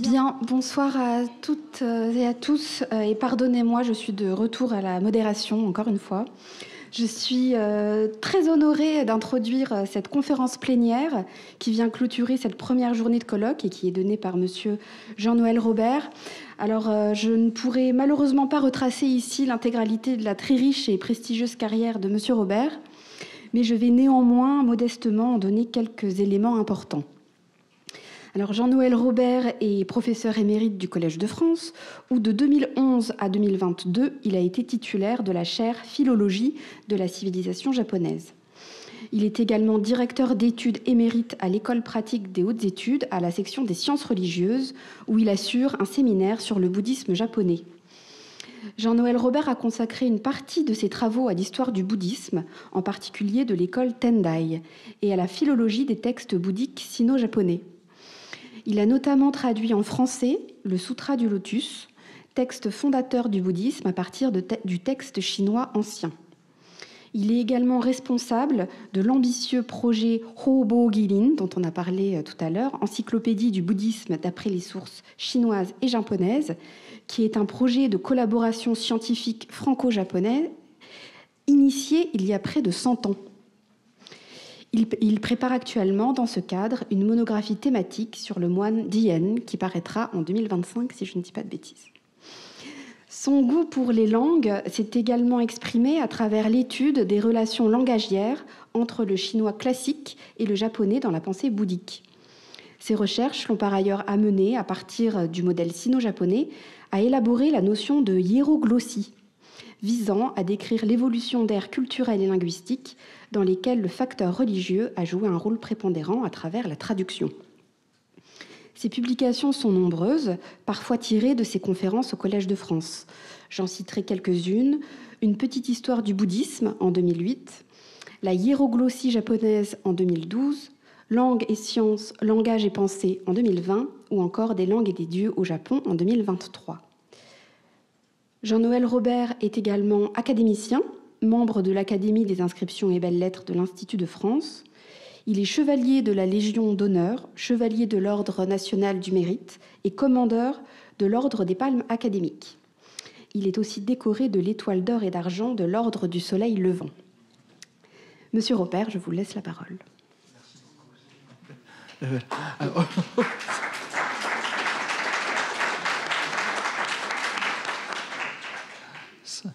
Bien, bonsoir à toutes et à tous. Et pardonnez-moi, je suis de retour à la modération, encore une fois. Je suis très honorée d'introduire cette conférence plénière qui vient clôturer cette première journée de colloque et qui est donnée par monsieur Jean-Noël Robert. Alors, je ne pourrai malheureusement pas retracer ici l'intégralité de la très riche et prestigieuse carrière de monsieur Robert, mais je vais néanmoins modestement en donner quelques éléments importants. Alors, Jean-Noël Robert est professeur émérite du Collège de France, où de 2011 à 2022, il a été titulaire de la chaire Philologie de la civilisation japonaise. Il est également directeur d'études émérite à l'École pratique des hautes études à la section des sciences religieuses, où il assure un séminaire sur le bouddhisme japonais. Jean-Noël Robert a consacré une partie de ses travaux à l'histoire du bouddhisme, en particulier de l'école Tendai, et à la philologie des textes bouddhiques sino-japonais. Il a notamment traduit en français le Sutra du Lotus, texte fondateur du bouddhisme à partir du texte chinois ancien. Il est également responsable de l'ambitieux projet Hobo Gilin, dont on a parlé tout à l'heure, encyclopédie du bouddhisme d'après les sources chinoises et japonaises, qui est un projet de collaboration scientifique franco-japonaise initié il y a près de 100 ans. Il prépare actuellement, dans ce cadre, une monographie thématique sur le moine Diyen qui paraîtra en 2025, si je ne dis pas de bêtises. Son goût pour les langues s'est également exprimé à travers l'étude des relations langagières entre le chinois classique et le japonais dans la pensée bouddhique. Ses recherches l'ont par ailleurs amené, à partir du modèle sino-japonais, à élaborer la notion de hiéroglossie, visant à décrire l'évolution d'aires culturelles et linguistiques dans lesquelles le facteur religieux a joué un rôle prépondérant à travers la traduction. Ces publications sont nombreuses, parfois tirées de ses conférences au Collège de France. J'en citerai quelques-unes. Une petite histoire du bouddhisme en 2008, la hiéroglossie japonaise en 2012, Langue et sciences, langage et pensée en 2020, ou encore Des langues et des dieux au Japon en 2023. Jean-Noël Robert est également académicien, membre de l'Académie des inscriptions et belles-lettres de l'Institut de France. Il est chevalier de la Légion d'honneur, chevalier de l'Ordre national du mérite et commandeur de l'Ordre des palmes académiques. Il est aussi décoré de l'Étoile d'or et d'argent de l'Ordre du soleil levant. Monsieur Robert, je vous laisse la parole.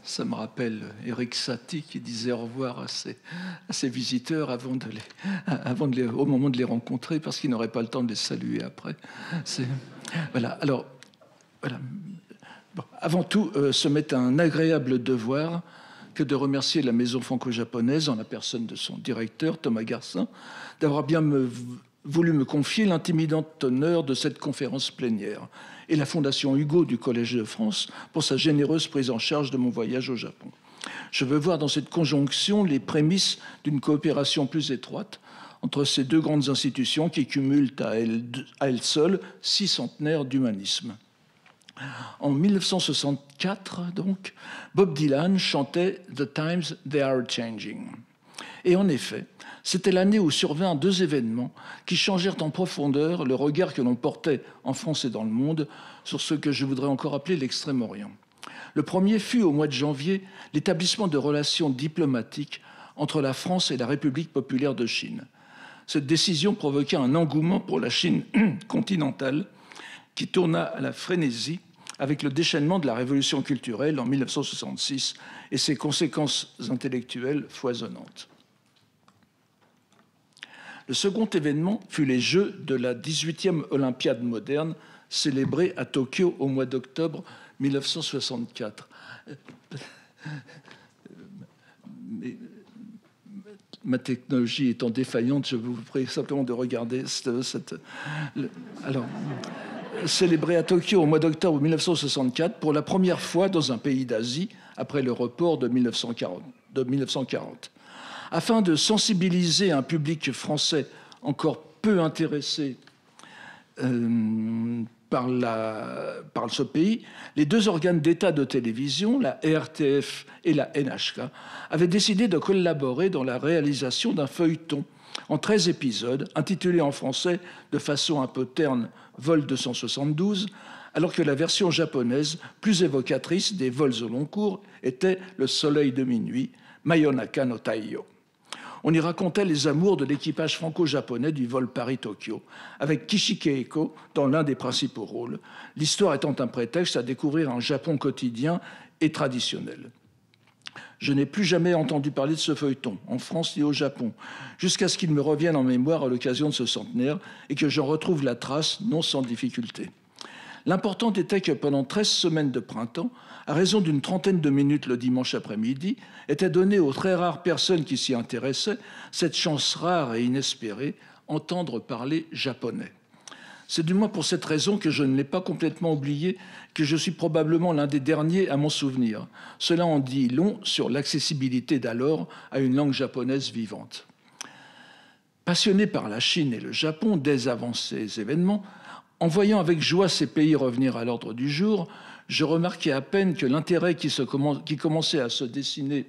Ça me rappelle Éric Satie qui disait au revoir à ses visiteurs au moment de les rencontrer, parce qu'il n'aurait pas le temps de les saluer après. Voilà. Alors, voilà. Bon, avant tout, se met un agréable devoir que de remercier la Maison franco-japonaise, en la personne de son directeur, Thomas Garcin, d'avoir bien voulu me confier l'intimidant honneur de cette conférence plénière, et la Fondation Hugo du Collège de France pour sa généreuse prise en charge de mon voyage au Japon. Je veux voir dans cette conjonction les prémices d'une coopération plus étroite entre ces deux grandes institutions qui cumulent à elles seules 6 centenaires d'humanisme. En 1964, donc, Bob Dylan chantait « The times they are changing ». Et en effet, c'était l'année où survinrent 2 événements qui changèrent en profondeur le regard que l'on portait en France et dans le monde sur ce que je voudrais encore appeler l'Extrême-Orient. Le premier fut, au mois de janvier, l'établissement de relations diplomatiques entre la France et la République populaire de Chine. Cette décision provoqua un engouement pour la Chine continentale qui tourna à la frénésie avec le déchaînement de la révolution culturelle en 1966 et ses conséquences intellectuelles foisonnantes. Le second événement fut les Jeux de la 18e Olympiade moderne, célébrée à Tokyo au mois d'octobre 1964. Mais ma technologie étant défaillante, je vous prie simplement de regarder célébré à Tokyo au mois d'octobre 1964 pour la première fois dans un pays d'Asie après le report de 1940. Afin de sensibiliser un public français encore peu intéressé par ce pays, les deux organes d'État de télévision, la RTF et la NHK, avaient décidé de collaborer dans la réalisation d'un feuilleton en 13 épisodes, intitulé en français de façon un peu terne « Vol 272 », alors que la version japonaise, plus évocatrice des vols au long cours, était « Le soleil de minuit », Mayonaka no Taiyo. On y racontait les amours de l'équipage franco-japonais du vol Paris-Tokyo, avec Kishike Eko dans l'un des principaux rôles, l'histoire étant un prétexte à découvrir un Japon quotidien et traditionnel. Je n'ai plus jamais entendu parler de ce feuilleton, en France ni au Japon, jusqu'à ce qu'il me revienne en mémoire à l'occasion de ce centenaire et que j'en retrouve la trace, non sans difficulté. L'important était que pendant 13 semaines de printemps, à raison d'une trentaine de minutes le dimanche après-midi, était donnée aux très rares personnes qui s'y intéressaient cette chance rare et inespérée, entendre parler japonais. C'est du moins pour cette raison que je ne l'ai pas complètement oublié, que je suis probablement l'un des derniers à m'en souvenir. Cela en dit long sur l'accessibilité d'alors à une langue japonaise vivante. Passionné par la Chine et le Japon dès avant ces événements, en voyant avec joie ces pays revenir à l'ordre du jour, je remarquais à peine que l'intérêt qui commençait à se dessiner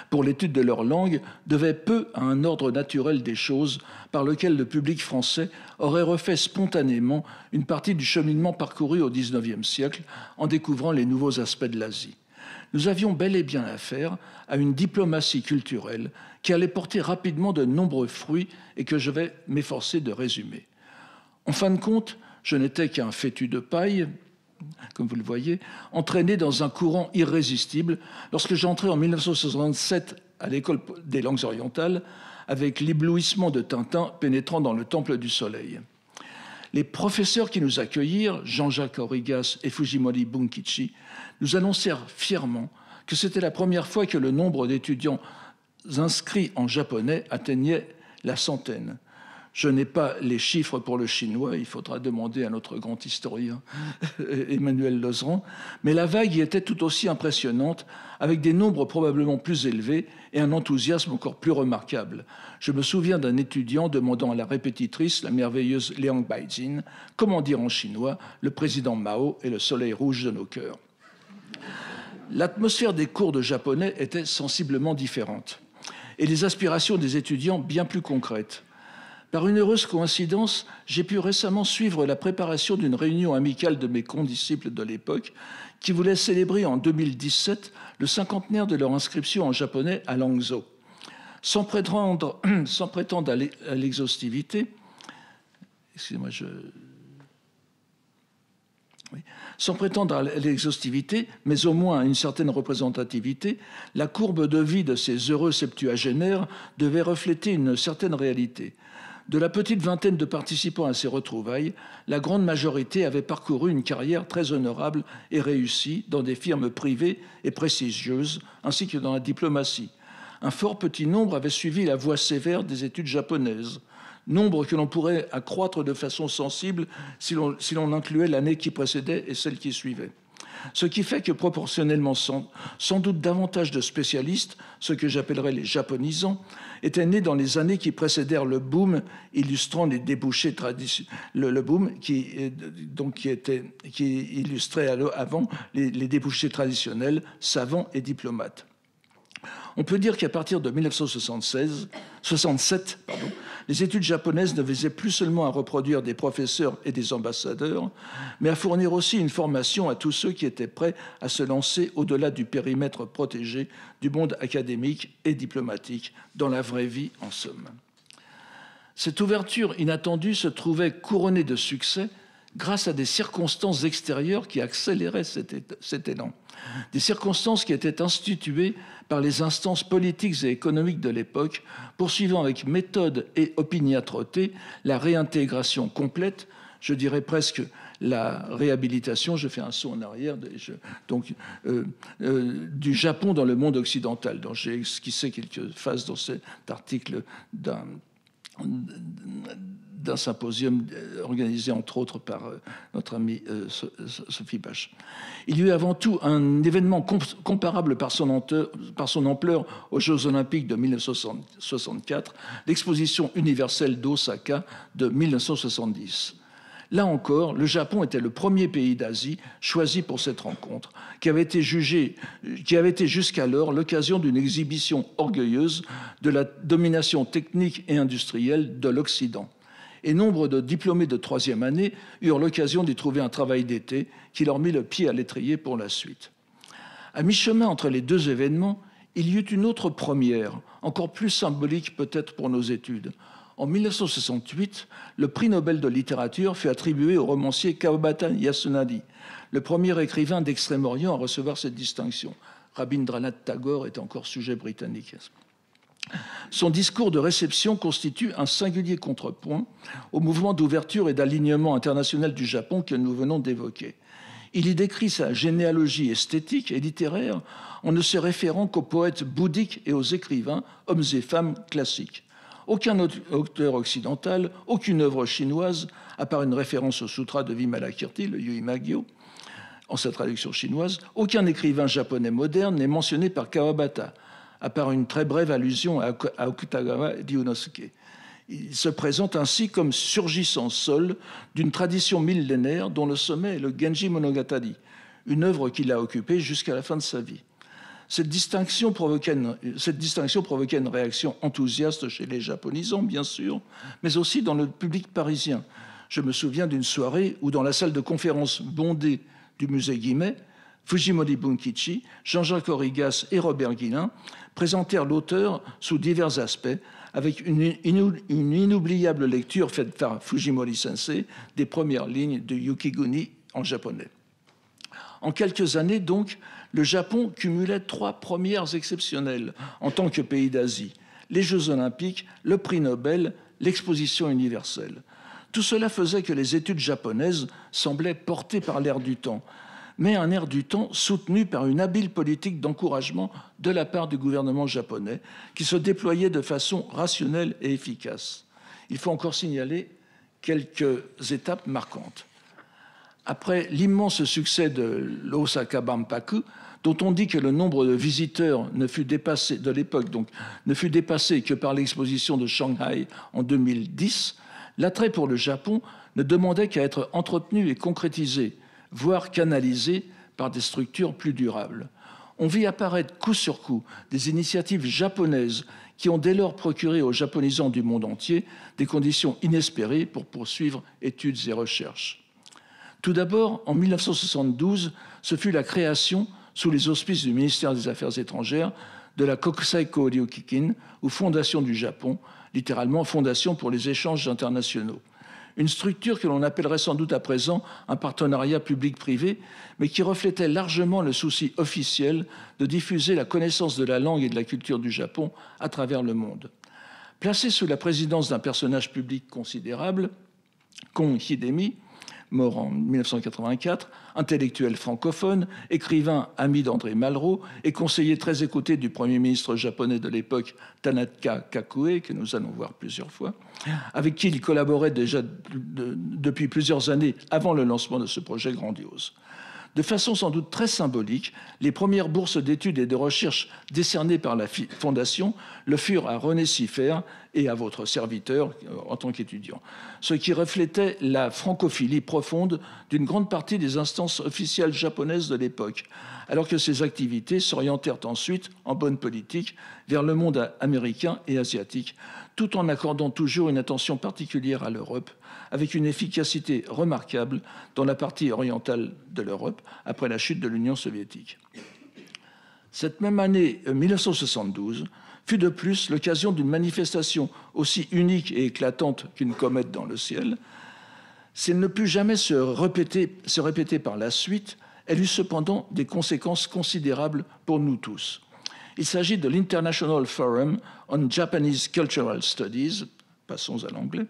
pour l'étude de leur langue devait peu à un ordre naturel des choses par lequel le public français aurait refait spontanément une partie du cheminement parcouru au XIXe siècle en découvrant les nouveaux aspects de l'Asie. Nous avions bel et bien affaire à une diplomatie culturelle qui allait porter rapidement de nombreux fruits et que je vais m'efforcer de résumer. En fin de compte, je n'étais qu'un fétu de paille, comme vous le voyez, entraîné dans un courant irrésistible lorsque j'entrai en 1967 à l'école des langues orientales avec l'éblouissement de Tintin pénétrant dans le temple du soleil. Les professeurs qui nous accueillirent, Jean-Jacques Aurigas et Fujimori Bunkichi, nous annoncèrent fièrement que c'était la première fois que le nombre d'étudiants inscrits en japonais atteignait la centaine. Je n'ai pas les chiffres pour le chinois, il faudra demander à notre grand historien Emmanuel Lozran, mais la vague y était tout aussi impressionnante, avec des nombres probablement plus élevés et un enthousiasme encore plus remarquable. Je me souviens d'un étudiant demandant à la répétitrice, la merveilleuse Liang Baijin, comment dire en chinois « le président Mao est le soleil rouge de nos cœurs ». L'atmosphère des cours de japonais était sensiblement différente et les aspirations des étudiants bien plus concrètes. Par une heureuse coïncidence, j'ai pu récemment suivre la préparation d'une réunion amicale de mes condisciples de l'époque qui voulaient célébrer en 2017 le cinquantenaire de leur inscription en japonais à Langzhou. Sans prétendre à l'exhaustivité, sans prétendre à l'exhaustivité, mais au moins à une certaine représentativité, la courbe de vie de ces heureux septuagénaires devait refléter une certaine réalité. De la petite vingtaine de participants à ces retrouvailles, la grande majorité avait parcouru une carrière très honorable et réussie dans des firmes privées et prestigieuses, ainsi que dans la diplomatie. Un fort petit nombre avait suivi la voie sévère des études japonaises, nombre que l'on pourrait accroître de façon sensible si l'on incluait l'année qui précédait et celle qui suivait. Ce qui fait que proportionnellement, sans doute davantage de spécialistes, ce que j'appellerais les japonisants, étaient nés dans les années qui précédèrent le boom illustrant les débouchés traditionnels, le boom qui illustrait avant les débouchés traditionnels, savants et diplomates. On peut dire qu'à partir de 1967, les études japonaises ne visaient plus seulement à reproduire des professeurs et des ambassadeurs, mais à fournir aussi une formation à tous ceux qui étaient prêts à se lancer au-delà du périmètre protégé du monde académique et diplomatique, dans la vraie vie en somme. Cette ouverture inattendue se trouvait couronnée de succès grâce à des circonstances extérieures qui accéléraient cet élan. Des circonstances qui étaient instituées par les instances politiques et économiques de l'époque, poursuivant avec méthode et opiniâtreté la réintégration complète, je dirais presque la réhabilitation, je fais un saut en arrière, du Japon dans le monde occidental, dont j'ai esquissé quelques phases dans cet article d'un symposium organisé entre autres par notre amie Sophie Bache. Il y eut avant tout un événement comparable par son ampleur aux Jeux Olympiques de 1964, l'exposition universelle d'Osaka de 1970. Là encore, le Japon était le premier pays d'Asie choisi pour cette rencontre, qui avait été jusqu'alors l'occasion d'une exhibition orgueilleuse de la domination technique et industrielle de l'Occident. Et nombre de diplômés de troisième année eurent l'occasion d'y trouver un travail d'été qui leur mit le pied à l'étrier pour la suite. À mi-chemin entre les deux événements, il y eut une autre première, encore plus symbolique peut-être pour nos études. En 1968, le prix Nobel de littérature fut attribué au romancier Kawabata Yasunari, le premier écrivain d'Extrême-Orient à recevoir cette distinction. Rabindranath Tagore est encore sujet britannique. Son discours de réception constitue un singulier contrepoint au mouvement d'ouverture et d'alignement international du Japon que nous venons d'évoquer. Il y décrit sa généalogie esthétique et littéraire en ne se référant qu'aux poètes bouddhiques et aux écrivains, hommes et femmes classiques. Aucun auteur occidental, aucune œuvre chinoise, à part une référence au sutra de Vimalakirti, le Yuimagyo, en sa traduction chinoise, aucun écrivain japonais moderne n'est mentionné par Kawabata, à part une très brève allusion à Okutagawa Ryunosuke. Il se présente ainsi comme surgissant seul d'une tradition millénaire dont le sommet est le Genji Monogatari, une œuvre qu'il a occupée jusqu'à la fin de sa vie. Cette distinction provoquait une réaction enthousiaste chez les japonisants, bien sûr, mais aussi dans le public parisien. Je me souviens d'une soirée où, dans la salle de conférence bondée du musée Guimet, Fujimori Bunkichi, Jean-Jacques Origas et Robert Guillain présentèrent l'auteur sous divers aspects, avec une inoubliable lecture faite par Fujimori Sensei des premières lignes de Yukiguni en japonais. En quelques années, donc, le Japon cumulait 3 premières exceptionnelles en tant que pays d'Asie: les Jeux olympiques, le prix Nobel, l'exposition universelle. Tout cela faisait que les études japonaises semblaient portées par l'air du temps, mais un air du temps soutenu par une habile politique d'encouragement de la part du gouvernement japonais qui se déployait de façon rationnelle et efficace. Il faut encore signaler quelques étapes marquantes. Après l'immense succès de l'Osaka Banpaku, dont on dit que le nombre de visiteurs de l'époque ne fut dépassé que par l'exposition de Shanghai en 2010, l'attrait pour le Japon ne demandait qu'à être entretenu et concrétisé, voire canalisé par des structures plus durables. On vit apparaître coup sur coup des initiatives japonaises qui ont dès lors procuré aux japonisants du monde entier des conditions inespérées pour poursuivre études et recherches. Tout d'abord, en 1972, ce fut la création, sous les auspices du ministère des Affaires étrangères, de la Kokusai Koryu-Kikin, ou Fondation du Japon, littéralement Fondation pour les échanges internationaux. Une structure que l'on appellerait sans doute à présent un partenariat public-privé, mais qui reflétait largement le souci officiel de diffuser la connaissance de la langue et de la culture du Japon à travers le monde. Placée sous la présidence d'un personnage public considérable, Kon Hidemi, mort en 1984, intellectuel francophone, écrivain ami d'André Malraux et conseiller très écouté du Premier ministre japonais de l'époque, Tanaka Kakue, que nous allons voir plusieurs fois, avec qui il collaborait déjà depuis plusieurs années avant le lancement de ce projet grandiose. De façon sans doute très symbolique, les premières bourses d'études et de recherche décernées par la Fondation le furent à René Siffert et à votre serviteur en tant qu'étudiant, ce qui reflétait la francophilie profonde d'une grande partie des instances officielles japonaises de l'époque, alors que ces activités s'orientèrent ensuite, en bonne politique, vers le monde américain et asiatique, tout en accordant toujours une attention particulière à l'Europe, avec une efficacité remarquable dans la partie orientale de l'Europe après la chute de l'Union soviétique. Cette même année 1972 fut de plus l'occasion d'une manifestation aussi unique et éclatante qu'une comète dans le ciel. Si elle ne put jamais se répéter par la suite, elle eut cependant des conséquences considérables pour nous tous. Il s'agit de l'International Forum on Japanese Cultural Studies, passons à l'anglais,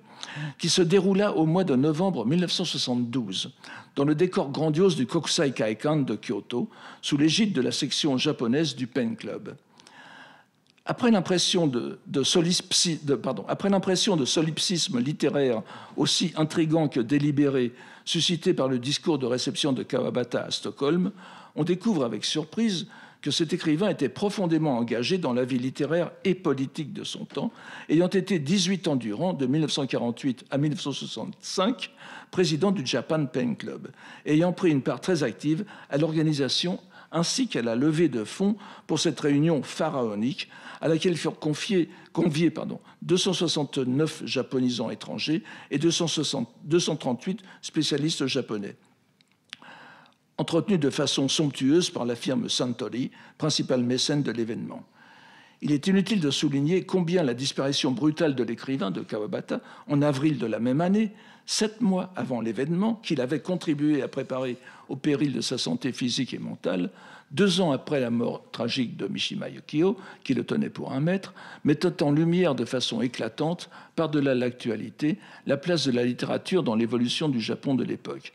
qui se déroula au mois de novembre 1972, dans le décor grandiose du Kokusai Kaikan de Kyoto, sous l'égide de la section japonaise du Pen Club. Après l'impression de solipsisme littéraire aussi intrigant que délibéré suscité par le discours de réception de Kawabata à Stockholm, on découvre avec surprise que cet écrivain était profondément engagé dans la vie littéraire et politique de son temps, ayant été 18 ans durant, de 1948 à 1965, président du Japan Pen Club, ayant pris une part très active à l'organisation ainsi qu'à la levée de fonds pour cette réunion pharaonique à laquelle furent conviés 269 japonisants étrangers et 238 spécialistes japonais, entretenu de façon somptueuse par la firme Suntory, principal mécène de l'événement. Il est inutile de souligner combien la disparition brutale de l'écrivain de Kawabata, en avril de la même année, 7 mois avant l'événement, qu'il avait contribué à préparer au péril de sa santé physique et mentale, 2 ans après la mort tragique de Mishima Yukio, qui le tenait pour un maître, mettait en lumière de façon éclatante, par-delà l'actualité, la place de la littérature dans l'évolution du Japon de l'époque.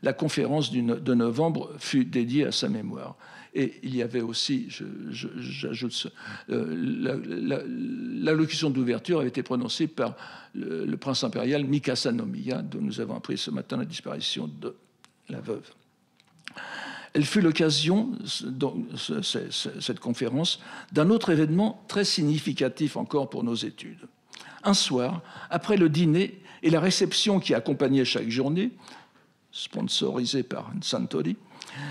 La conférence de novembre fut dédiée à sa mémoire. Et il y avait aussi, j'ajoute, l'allocution d'ouverture avait été prononcée par le prince impérial Mikasa no Miya, dont nous avons appris ce matin la disparition de la veuve. Elle fut l'occasion, cette conférence, d'un autre événement très significatif encore pour nos études. Un soir, après le dîner et la réception qui accompagnait chaque journée, sponsorisée par Suntory,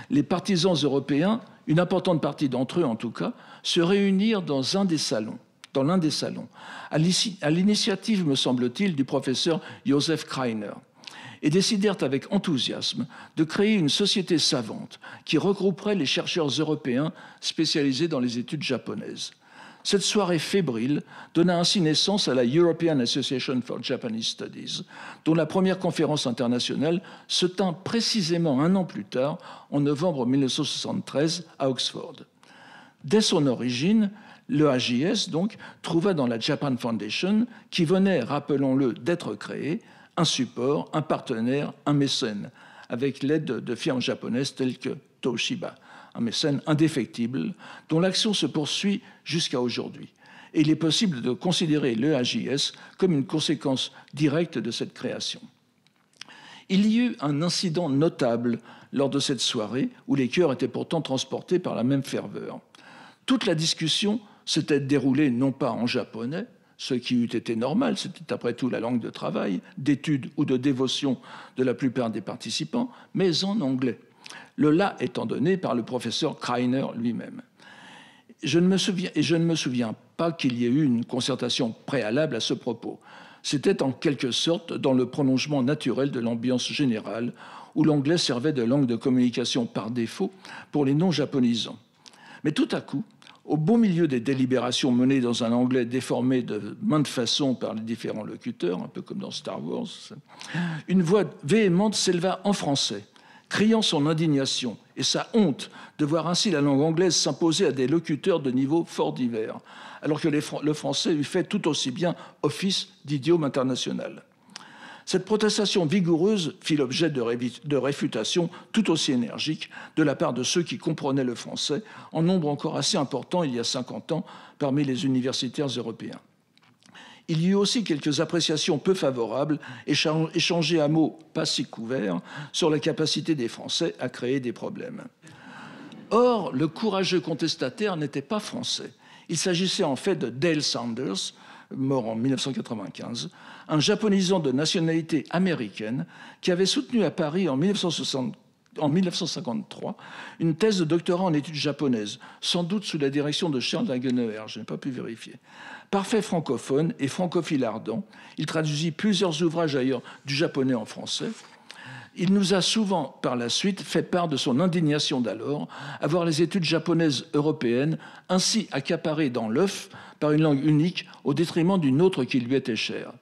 les partisans européens, une importante partie d'entre eux en tout cas, se réunirent dans l'un des salons, à l'initiative, me semble-t-il, du professeur Josef Kreiner, et décidèrent avec enthousiasme de créer une société savante qui regrouperait les chercheurs européens spécialisés dans les études japonaises. Cette soirée fébrile donna ainsi naissance à la European Association for Japanese Studies, dont la première conférence internationale se tint précisément 1 an plus tard, en novembre 1973, à Oxford. Dès son origine, l'EAJS, donc, trouva dans la Japan Foundation, qui venait, rappelons-le, d'être créée, un support, un partenaire, un mécène, avec l'aide de firmes japonaises telles que Toshiba, un mécène indéfectible dont l'action se poursuit jusqu'à aujourd'hui. Et il est possible de considérer l'EAJS comme une conséquence directe de cette création. Il y eut un incident notable lors de cette soirée où les cœurs étaient pourtant transportés par la même ferveur. Toute la discussion s'était déroulée non pas en japonais, ce qui eût été normal, c'était après tout la langue de travail, d'étude ou de dévotion de la plupart des participants, mais en anglais. Le là étant donné par le professeur Kreiner lui-même. Je ne me souviens pas qu'il y ait eu une concertation préalable à ce propos. C'était en quelque sorte dans le prolongement naturel de l'ambiance générale, où l'anglais servait de langue de communication par défaut pour les non-japonisants. Mais tout à coup, au beau milieu des délibérations menées dans un anglais déformé de maintes façons par les différents locuteurs, un peu comme dans Star Wars, une voix véhémente s'éleva en français, criant son indignation et sa honte de voir ainsi la langue anglaise s'imposer à des locuteurs de niveau fort divers, alors que le français lui fait tout aussi bien office d'idiome international. Cette protestation vigoureuse fit l'objet de réfutations tout aussi énergiques de la part de ceux qui comprenaient le français, en nombre encore assez important il y a 50 ans parmi les universitaires européens. Il y eut aussi quelques appréciations peu favorables, échangées à mots pas si couverts, sur la capacité des Français à créer des problèmes. Or, le courageux contestataire n'était pas français. Il s'agissait en fait de Dale Saunders, mort en 1995, un japonisant de nationalité américaine qui avait soutenu à Paris en 1953 une thèse de doctorat en études japonaises, sans doute sous la direction de Charles Dagenauer, je n'ai pas pu vérifier. Parfait francophone et francophile ardent, il traduisit plusieurs ouvrages ailleurs du japonais en français. Il nous a souvent, par la suite, fait part de son indignation d'alors à voir les études japonaises européennes ainsi accaparées dans l'œuf par une langue unique au détriment d'une autre qui lui était chère.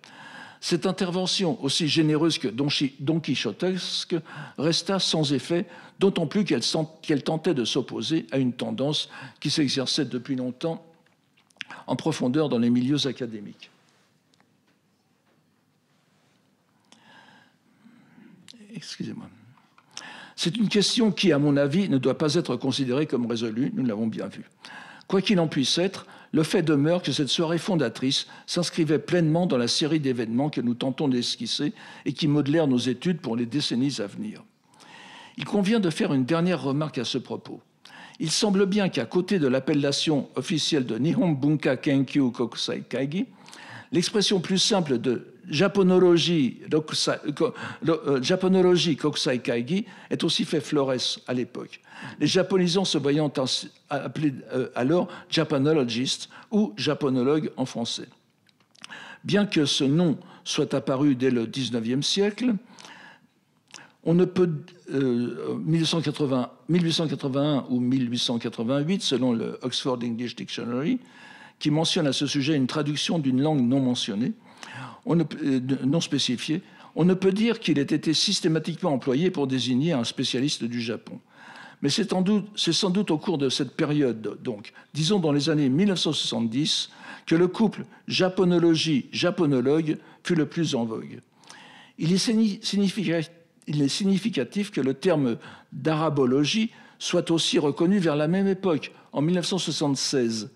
Cette intervention, aussi généreuse que don quichotesque, resta sans effet, d'autant plus qu'elle tentait de s'opposer à une tendance qui s'exerçait depuis longtemps en profondeur dans les milieux académiques. Excusez-moi. C'est une question qui, à mon avis, ne doit pas être considérée comme résolue, nous l'avons bien vu. Quoi qu'il en puisse être, le fait demeure que cette soirée fondatrice s'inscrivait pleinement dans la série d'événements que nous tentons d'esquisser et qui modelèrent nos études pour les décennies à venir. Il convient de faire une dernière remarque à ce propos. Il semble bien qu'à côté de l'appellation officielle de Nihon Bunka Kenkyu Kokusai Kaigi, l'expression plus simple de japonologie Kokusai Kaigi est aussi fait florès à l'époque. Les japonisants se voyant appelés alors japanologistes ou japonologues en français. Bien que ce nom soit apparu dès le XIXe siècle, on ne peut, 1881 ou 1888, selon le Oxford English Dictionary, qui mentionne à ce sujet une traduction d'une langue non mentionnée, non spécifiée, on ne peut dire qu'il ait été systématiquement employé pour désigner un spécialiste du Japon. Mais c'est sans doute au cours de cette période, donc, disons dans les années 1970, que le couple japonologie-japonologue fut le plus en vogue. Il est significatif que le terme d'arabologie soit aussi reconnu vers la même époque, en 1976.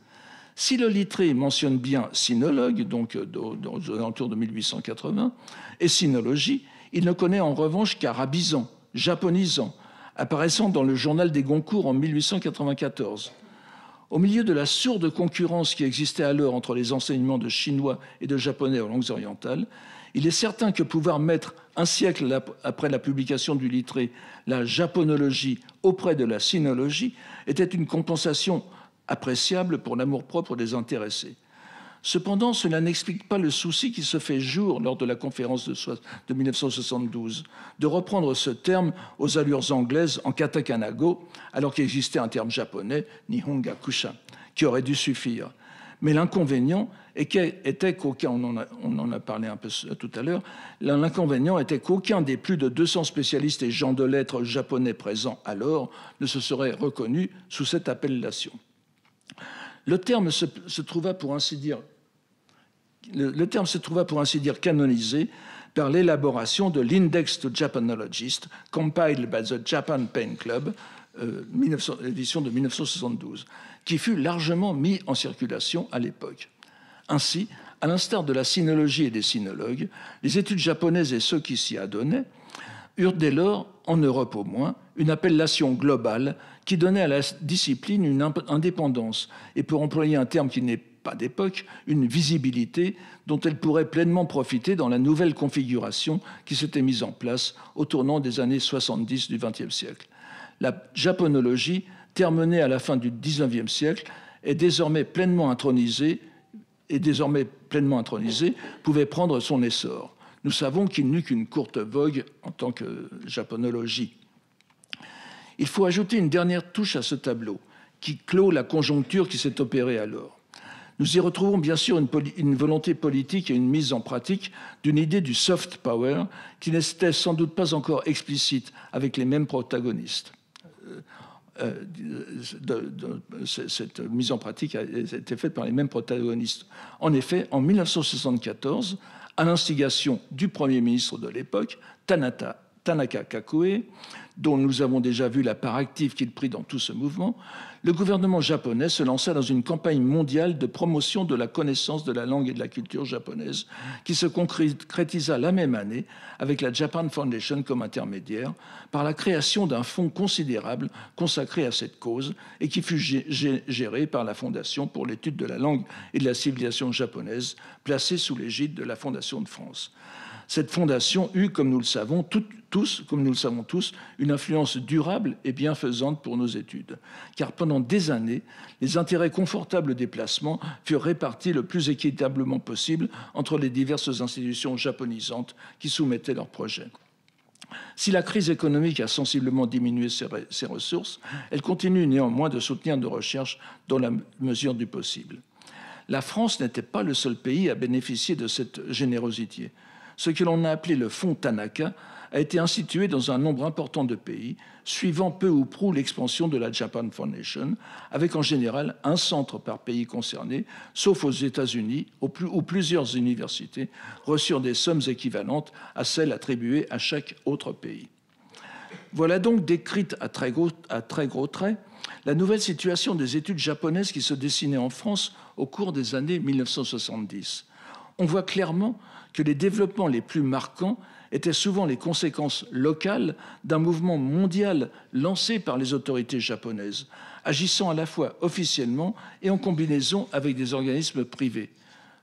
Si le lettré mentionne bien sinologue, donc aux alentours de 1880, et sinologie, il ne connaît en revanche qu'arabisant, japonisant, apparaissant dans le journal des Goncourt en 1894. Au milieu de la sourde concurrence qui existait alors entre les enseignements de chinois et de japonais aux langues orientales, il est certain que pouvoir mettre un siècle après la publication du lettré la japonologie auprès de la sinologie était une compensation appréciable pour l'amour-propre des intéressés. Cependant, cela n'explique pas le souci qui se fait jour lors de la conférence de 1972 de reprendre ce terme aux allures anglaises en katakanago, alors qu'il existait un terme japonais, Nihongakusha, qui aurait dû suffire. Mais l'inconvénient était qu'aucun, on en a parlé un peu tout à l'heure, l'inconvénient était qu'aucun des plus de 200 spécialistes et gens de lettres japonais présents alors ne se serait reconnu sous cette appellation. Le terme se trouva pour ainsi dire canonisé par l'élaboration de l'Index to Japanologists, compiled by the Japan Pen Club, édition de 1972, qui fut largement mis en circulation à l'époque. Ainsi, à l'instar de la sinologie et des sinologues, les études japonaises et ceux qui s'y adonnaient eurent dès lors, en Europe au moins, une appellation globale qui donnait à la discipline une indépendance et, pour employer un terme qui n'est pas d'époque, une visibilité dont elle pourrait pleinement profiter dans la nouvelle configuration qui s'était mise en place au tournant des années 70 du XXe siècle. La japonologie, terme né à la fin du XIXe siècle, est désormais pleinement intronisée, pouvait prendre son essor. Nous savons qu'il n'eut qu'une courte vogue en tant que japonologie. Il faut ajouter une dernière touche à ce tableau, qui clôt la conjoncture qui s'est opérée alors. Nous y retrouvons bien sûr une volonté politique et une mise en pratique d'une idée du soft power qui n'était sans doute pas encore explicite avec les mêmes protagonistes. Cette mise en pratique a été faite par les mêmes protagonistes. En effet, en 1974, à l'instigation du Premier ministre de l'époque, Tanaka Kakue, dont nous avons déjà vu la part active qu'il prit dans tout ce mouvement, le gouvernement japonais se lança dans une campagne mondiale de promotion de la connaissance de la langue et de la culture japonaise, qui se concrétisa la même année avec la Japan Foundation comme intermédiaire, par la création d'un fonds considérable consacré à cette cause et qui fut géré par la Fondation pour l'étude de la langue et de la civilisation japonaise, placée sous l'égide de la Fondation de France. Cette fondation eut, comme nous le savons tous, une influence durable et bienfaisante pour nos études. Car pendant des années, les intérêts confortables des placements furent répartis le plus équitablement possible entre les diverses institutions japonisantes qui soumettaient leurs projets. Si la crise économique a sensiblement diminué ses ressources, elle continue néanmoins de soutenir nos recherches dans la mesure du possible. La France n'était pas le seul pays à bénéficier de cette générosité. Ce que l'on a appelé le fonds Tanaka a été institué dans un nombre important de pays, suivant peu ou prou l'expansion de la Japan Foundation, avec en général un centre par pays concerné, sauf aux États-Unis, où plusieurs universités reçurent des sommes équivalentes à celles attribuées à chaque autre pays. Voilà donc décrite à très gros traits la nouvelle situation des études japonaises qui se dessinait en France au cours des années 1970. On voit clairement que les développements les plus marquants étaient souvent les conséquences locales d'un mouvement mondial lancé par les autorités japonaises, agissant à la fois officiellement et en combinaison avec des organismes privés.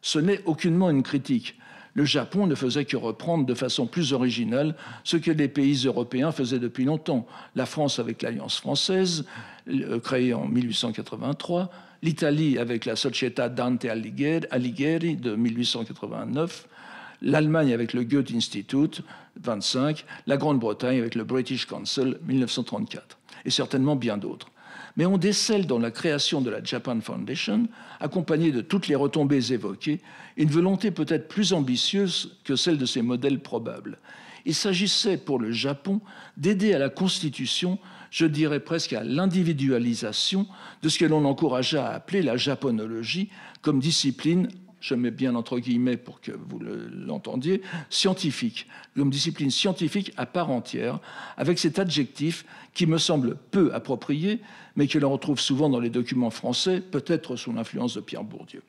Ce n'est aucunement une critique. Le Japon ne faisait que reprendre de façon plus originale ce que les pays européens faisaient depuis longtemps. La France avec l'Alliance française, créée en 1883, l'Italie avec la Società Dante Alighieri de 1889, l'Allemagne avec le Goethe Institute, 25, la Grande-Bretagne avec le British Council, 1934, et certainement bien d'autres. Mais on décèle dans la création de la Japan Foundation, accompagnée de toutes les retombées évoquées, une volonté peut-être plus ambitieuse que celle de ces modèles probables. Il s'agissait pour le Japon d'aider à la constitution, je dirais presque à l'individualisation, de ce que l'on encouragea à appeler la japonologie comme discipline, je mets bien entre guillemets pour que vous l'entendiez, scientifique, comme discipline scientifique à part entière, avec cet adjectif qui me semble peu approprié, mais que l'on retrouve souvent dans les documents français, peut-être sous l'influence de Pierre Bourdieu.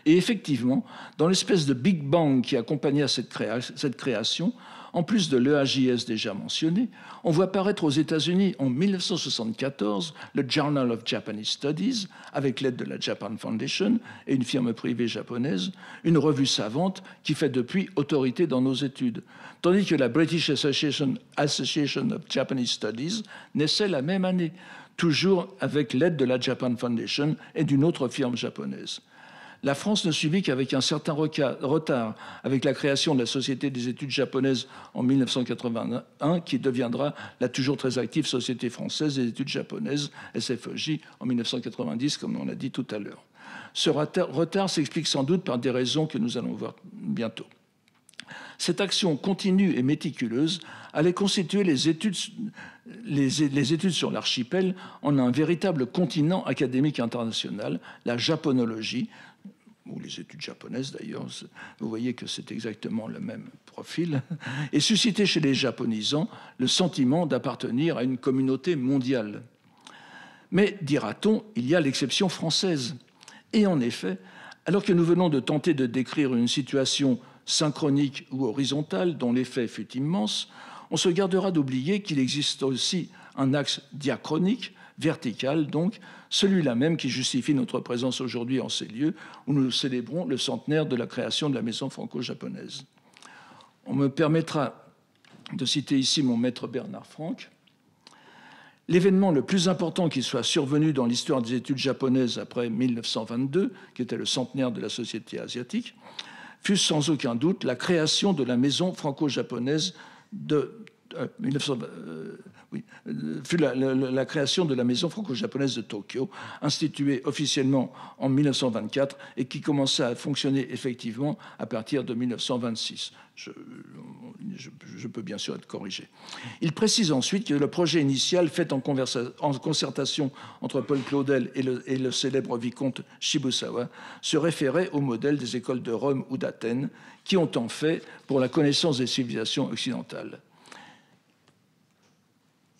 Et effectivement, dans l'espèce de Big Bang qui accompagna cette création, en plus de l'EAJS déjà mentionné, on voit paraître aux États-Unis en 1974 le Journal of Japanese Studies, avec l'aide de la Japan Foundation et une firme privée japonaise, une revue savante qui fait depuis autorité dans nos études, tandis que la British Association of Japanese Studies naissait la même année, toujours avec l'aide de la Japan Foundation et d'une autre firme japonaise. La France ne suivit qu'avec un certain retard avec la création de la Société des études japonaises en 1981, qui deviendra la toujours très active Société française des études japonaises, SFEJ, en 1990, comme on l'a dit tout à l'heure. Ce retard s'explique sans doute par des raisons que nous allons voir bientôt. Cette action continue et méticuleuse allait constituer les études sur l'archipel en un véritable continent académique international, la japonologie, ou les études japonaises d'ailleurs, vous voyez que c'est exactement le même profil, et susciter chez les japonisants le sentiment d'appartenir à une communauté mondiale. Mais, dira-t-on, il y a l'exception française. Et en effet, alors que nous venons de tenter de décrire une situation synchronique ou horizontale dont l'effet fut immense, on se gardera d'oublier qu'il existe aussi un axe diachronique, vertical donc, celui-là même qui justifie notre présence aujourd'hui en ces lieux où nous célébrons le centenaire de la création de la maison franco-japonaise. On me permettra de citer ici mon maître Bernard Franck. L'événement le plus important qui soit survenu dans l'histoire des études japonaises après 1922, qui était le centenaire de la société asiatique, fut sans aucun doute la création de la maison franco-japonaise fut la création de la maison franco-japonaise de Tokyo, instituée officiellement en 1924 et qui commença à fonctionner effectivement à partir de 1926. Je peux bien sûr être corrigé. Il précise ensuite que le projet initial fait en concertation entre Paul Claudel et le célèbre vicomte Shibusawa se référait au modèle des écoles de Rome ou d'Athènes qui ont tant fait pour la connaissance des civilisations occidentales.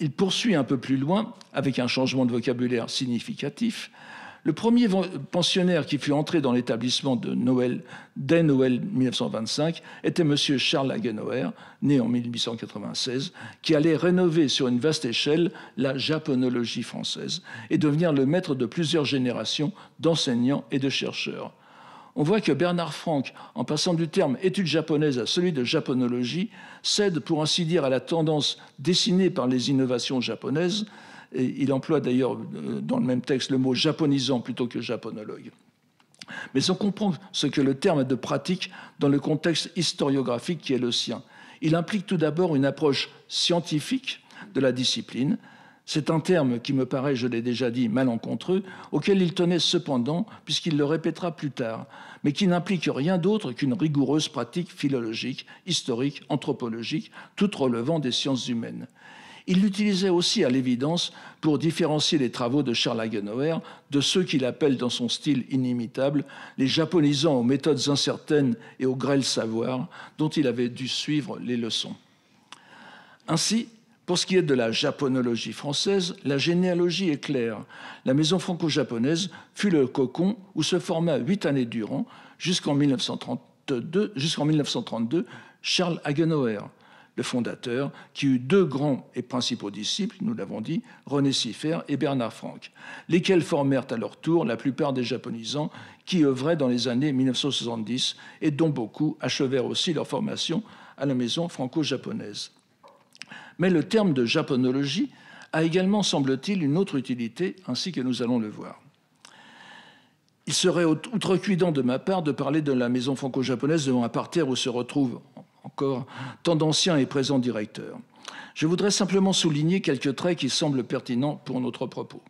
Il poursuit un peu plus loin, avec un changement de vocabulaire significatif. Le premier pensionnaire qui fut entré dans l'établissement dès Noël 1925 était M. Charles Hagenauer, né en 1896, qui allait rénover sur une vaste échelle la japonologie française et devenir le maître de plusieurs générations d'enseignants et de chercheurs. On voit que Bernard Franck, en passant du terme études japonaises à celui de japonologie, cède pour ainsi dire à la tendance dessinée par les innovations japonaises. Et il emploie d'ailleurs dans le même texte le mot japonisant plutôt que japonologue. Mais on comprend ce que le terme a de pratique dans le contexte historiographique qui est le sien. Il implique tout d'abord une approche scientifique de la discipline. C'est un terme qui me paraît, je l'ai déjà dit, malencontreux, auquel il tenait cependant, puisqu'il le répétera plus tard, mais qui n'implique rien d'autre qu'une rigoureuse pratique philologique, historique, anthropologique, toute relevant des sciences humaines. Il l'utilisait aussi à l'évidence pour différencier les travaux de Charles Hagenauer de ceux qu'il appelle dans son style inimitable les japonisants aux méthodes incertaines et aux grêles savoirs dont il avait dû suivre les leçons. Ainsi, pour ce qui est de la japonologie française, la généalogie est claire. La maison franco-japonaise fut le cocon où se forma 8 années durant, jusqu'en 1932, Charles Hagenauer. le fondateur, qui eut deux grands et principaux disciples, nous l'avons dit, René Siffert et Bernard Franck, lesquels formèrent à leur tour la plupart des japonisants qui œuvraient dans les années 1970 et dont beaucoup achevèrent aussi leur formation à la maison franco-japonaise. Mais le terme de japonologie a également, semble-t-il, une autre utilité, ainsi que nous allons le voir. Il serait outrecuidant de ma part de parler de la maison franco-japonaise devant un parterre où se retrouvent encore tant d'anciens et présents directeurs. Je voudrais simplement souligner quelques traits qui semblent pertinents pour notre propos.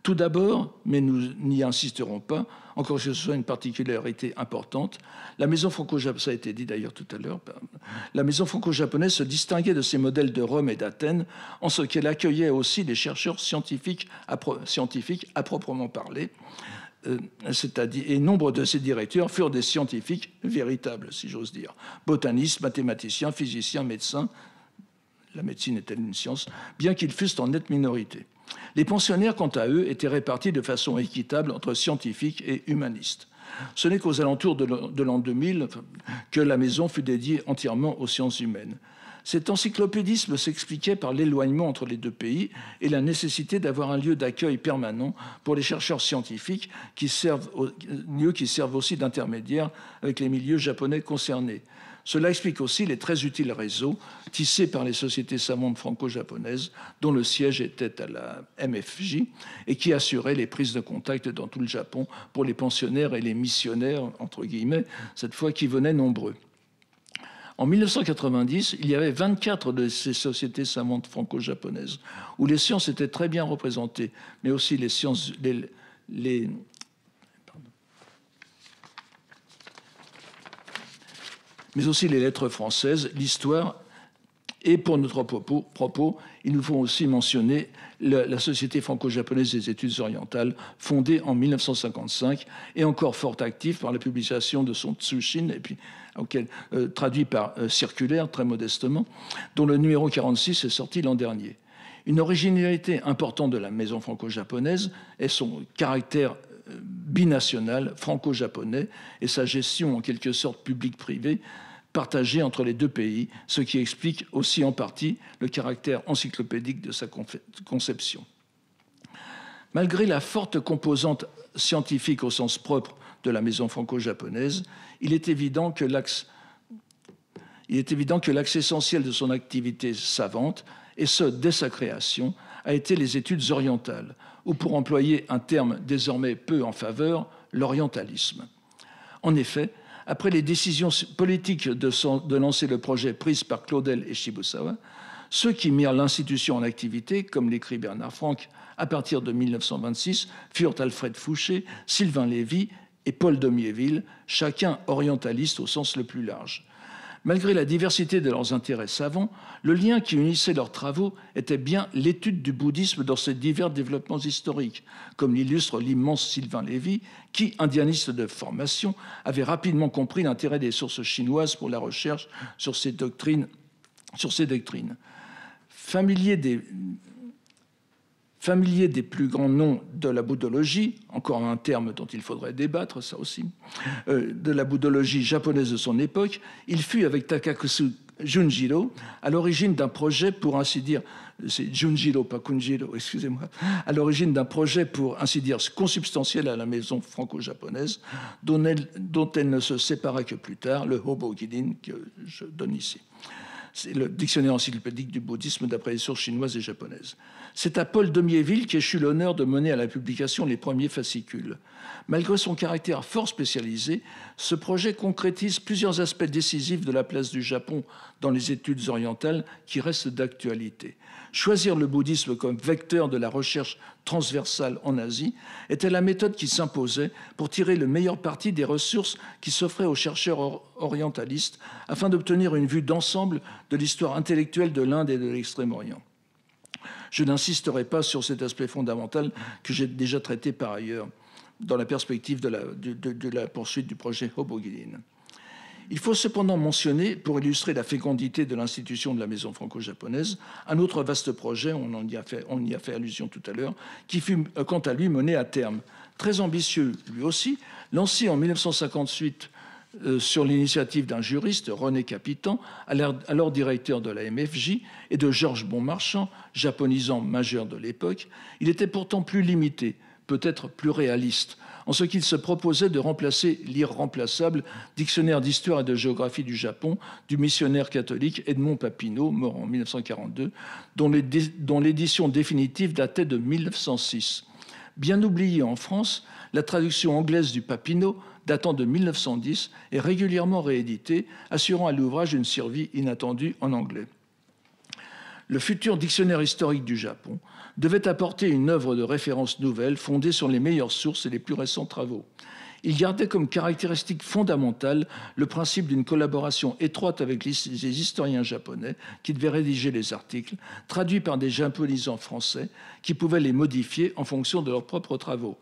Tout d'abord, mais nous n'y insisterons pas, encore que ce soit une particularité importante, la maison franco-japonaise, ça a été dit d'ailleurs tout à l'heure, la maison franco-japonaise se distinguait de ses modèles de Rome et d'Athènes en ce qu'elle accueillait aussi des chercheurs scientifiques à proprement parler, et nombre de ces directeurs furent des scientifiques véritables, si j'ose dire, botanistes, mathématiciens, physiciens, médecins. La médecine est-elle une science, bien qu'ils fussent en nette minorité. Les pensionnaires, quant à eux, étaient répartis de façon équitable entre scientifiques et humanistes. Ce n'est qu'aux alentours de l'an 2000 que la maison fut dédiée entièrement aux sciences humaines. Cet encyclopédisme s'expliquait par l'éloignement entre les deux pays et la nécessité d'avoir un lieu d'accueil permanent pour les chercheurs scientifiques qui servent aussi d'intermédiaire avec les milieux japonais concernés. Cela explique aussi les très utiles réseaux tissés par les sociétés savantes franco-japonaises dont le siège était à la MFJ et qui assuraient les prises de contact dans tout le Japon pour les pensionnaires et les missionnaires, entre guillemets, cette fois qui venaient nombreux. En 1990, il y avait 24 de ces sociétés savantes franco-japonaises où les sciences étaient très bien représentées, mais aussi les sciences, mais aussi les lettres françaises, l'histoire. Et pour notre propos, il nous faut aussi mentionner la Société franco-japonaise des études orientales, fondée en 1955 et encore fort active par la publication de son Tsushin, et puis, traduit par circulaire, très modestement, dont le numéro 46 est sorti l'an dernier. Une originalité importante de la maison franco-japonaise est son caractère binational franco-japonais et sa gestion en quelque sorte publique-privée partagée entre les deux pays, ce qui explique aussi en partie le caractère encyclopédique de sa conception. Malgré la forte composante scientifique au sens propre de la maison franco-japonaise, il est évident que l'axe essentiel de son activité savante, et ce dès sa création, a été les études orientales, ou pour employer un terme désormais peu en faveur, l'orientalisme. En effet, après les décisions politiques de lancer le projet prises par Claudel et Shibusawa, ceux qui mirent l'institution en activité, comme l'écrit Bernard Franck, à partir de 1926, furent Alfred Fouché, Sylvain Lévy et Paul Domiéville, chacun orientaliste au sens le plus large. Malgré la diversité de leurs intérêts savants, le lien qui unissait leurs travaux était bien l'étude du bouddhisme dans ses divers développements historiques, comme l'illustre l'immense Sylvain Lévy, qui, indianiste de formation, avait rapidement compris l'intérêt des sources chinoises pour la recherche sur ces doctrines. Familier des plus grands noms de la bouddhologie, encore un terme dont il faudrait débattre, ça aussi, de la bouddhologie japonaise de son époque, il fut avec Takakusu Junjiro à l'origine d'un projet, pour ainsi dire, c'est Junjiro, pas Kunjiro, excusez-moi, à l'origine d'un projet, pour ainsi dire, consubstantiel à la maison franco-japonaise, dont elle ne se sépara que plus tard, le Hobogidin, que je donne ici. C'est le dictionnaire encyclopédique du bouddhisme d'après les sources chinoises et japonaises. C'est à Paul Domiéville qu'échut l'honneur de mener à la publication les premiers fascicules. Malgré son caractère fort spécialisé, ce projet concrétise plusieurs aspects décisifs de la place du Japon dans les études orientales qui restent d'actualité. Choisir le bouddhisme comme vecteur de la recherche transversale en Asie était la méthode qui s'imposait pour tirer le meilleur parti des ressources qui s'offraient aux chercheurs orientalistes afin d'obtenir une vue d'ensemble de l'histoire intellectuelle de l'Inde et de l'Extrême-Orient. Je n'insisterai pas sur cet aspect fondamental que j'ai déjà traité par ailleurs dans la perspective de la poursuite du projet Hobogidin. Il faut cependant mentionner, pour illustrer la fécondité de l'institution de la maison franco-japonaise, un autre vaste projet, on y a fait allusion tout à l'heure, qui fut quant à lui mené à terme. Très ambitieux lui aussi, lancé en 1958 sur l'initiative d'un juriste, René Capitan, alors directeur de la MFJ, et de Georges Bonmarchand, japonisant majeur de l'époque, il était pourtant plus limité, peut-être plus réaliste, en ce qu'il se proposait de remplacer l'irremplaçable dictionnaire d'histoire et de géographie du Japon du missionnaire catholique Edmond Papineau, mort en 1942, dont l'édition définitive datait de 1906. Bien oubliée en France, la traduction anglaise du Papineau, datant de 1910, est régulièrement rééditée, assurant à l'ouvrage une survie inattendue en anglais. Le futur dictionnaire historique du Japon devait apporter une œuvre de référence nouvelle fondée sur les meilleures sources et les plus récents travaux. Il gardait comme caractéristique fondamentale le principe d'une collaboration étroite avec les historiens japonais qui devaient rédiger les articles, traduits par des japonisants français qui pouvaient les modifier en fonction de leurs propres travaux.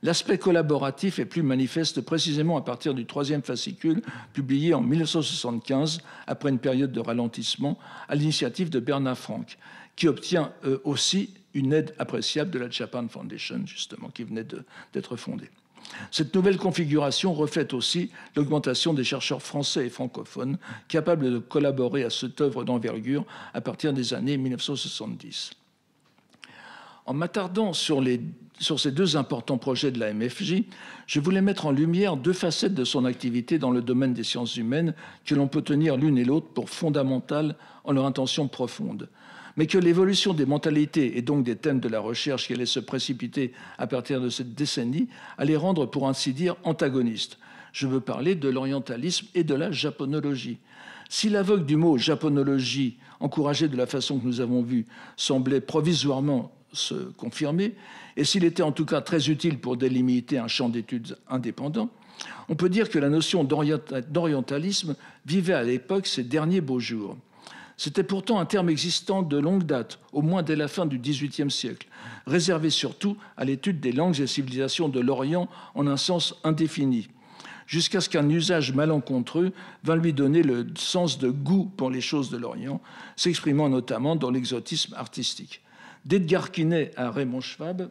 L'aspect collaboratif est plus manifeste précisément à partir du troisième fascicule, publié en 1975, après une période de ralentissement, à l'initiative de Bernard Franck, qui obtient aussi une aide appréciable de la Japan Foundation, justement, qui venait d'être fondée. Cette nouvelle configuration reflète aussi l'augmentation des chercheurs français et francophones capables de collaborer à cette œuvre d'envergure à partir des années 1970. En m'attardant sur ces deux importants projets de la MFJ, je voulais mettre en lumière deux facettes de son activité dans le domaine des sciences humaines que l'on peut tenir l'une et l'autre pour fondamentales en leur intention profonde, mais que l'évolution des mentalités et donc des thèmes de la recherche qui allaient se précipiter à partir de cette décennie allait rendre, pour ainsi dire, antagonistes. Je veux parler de l'orientalisme et de la japonologie. Si la vogue du mot japonologie, encouragée de la façon que nous avons vu, semblait provisoirement se confirmer, et s'il était en tout cas très utile pour délimiter un champ d'études indépendant, on peut dire que la notion d'orientalisme vivait à l'époque ses derniers beaux jours. C'était pourtant un terme existant de longue date, au moins dès la fin du XVIIIe siècle, réservé surtout à l'étude des langues et civilisations de l'Orient en un sens indéfini, jusqu'à ce qu'un usage malencontreux vint lui donner le sens de goût pour les choses de l'Orient, s'exprimant notamment dans l'exotisme artistique. D'Edgar Quinet à Raymond Schwab,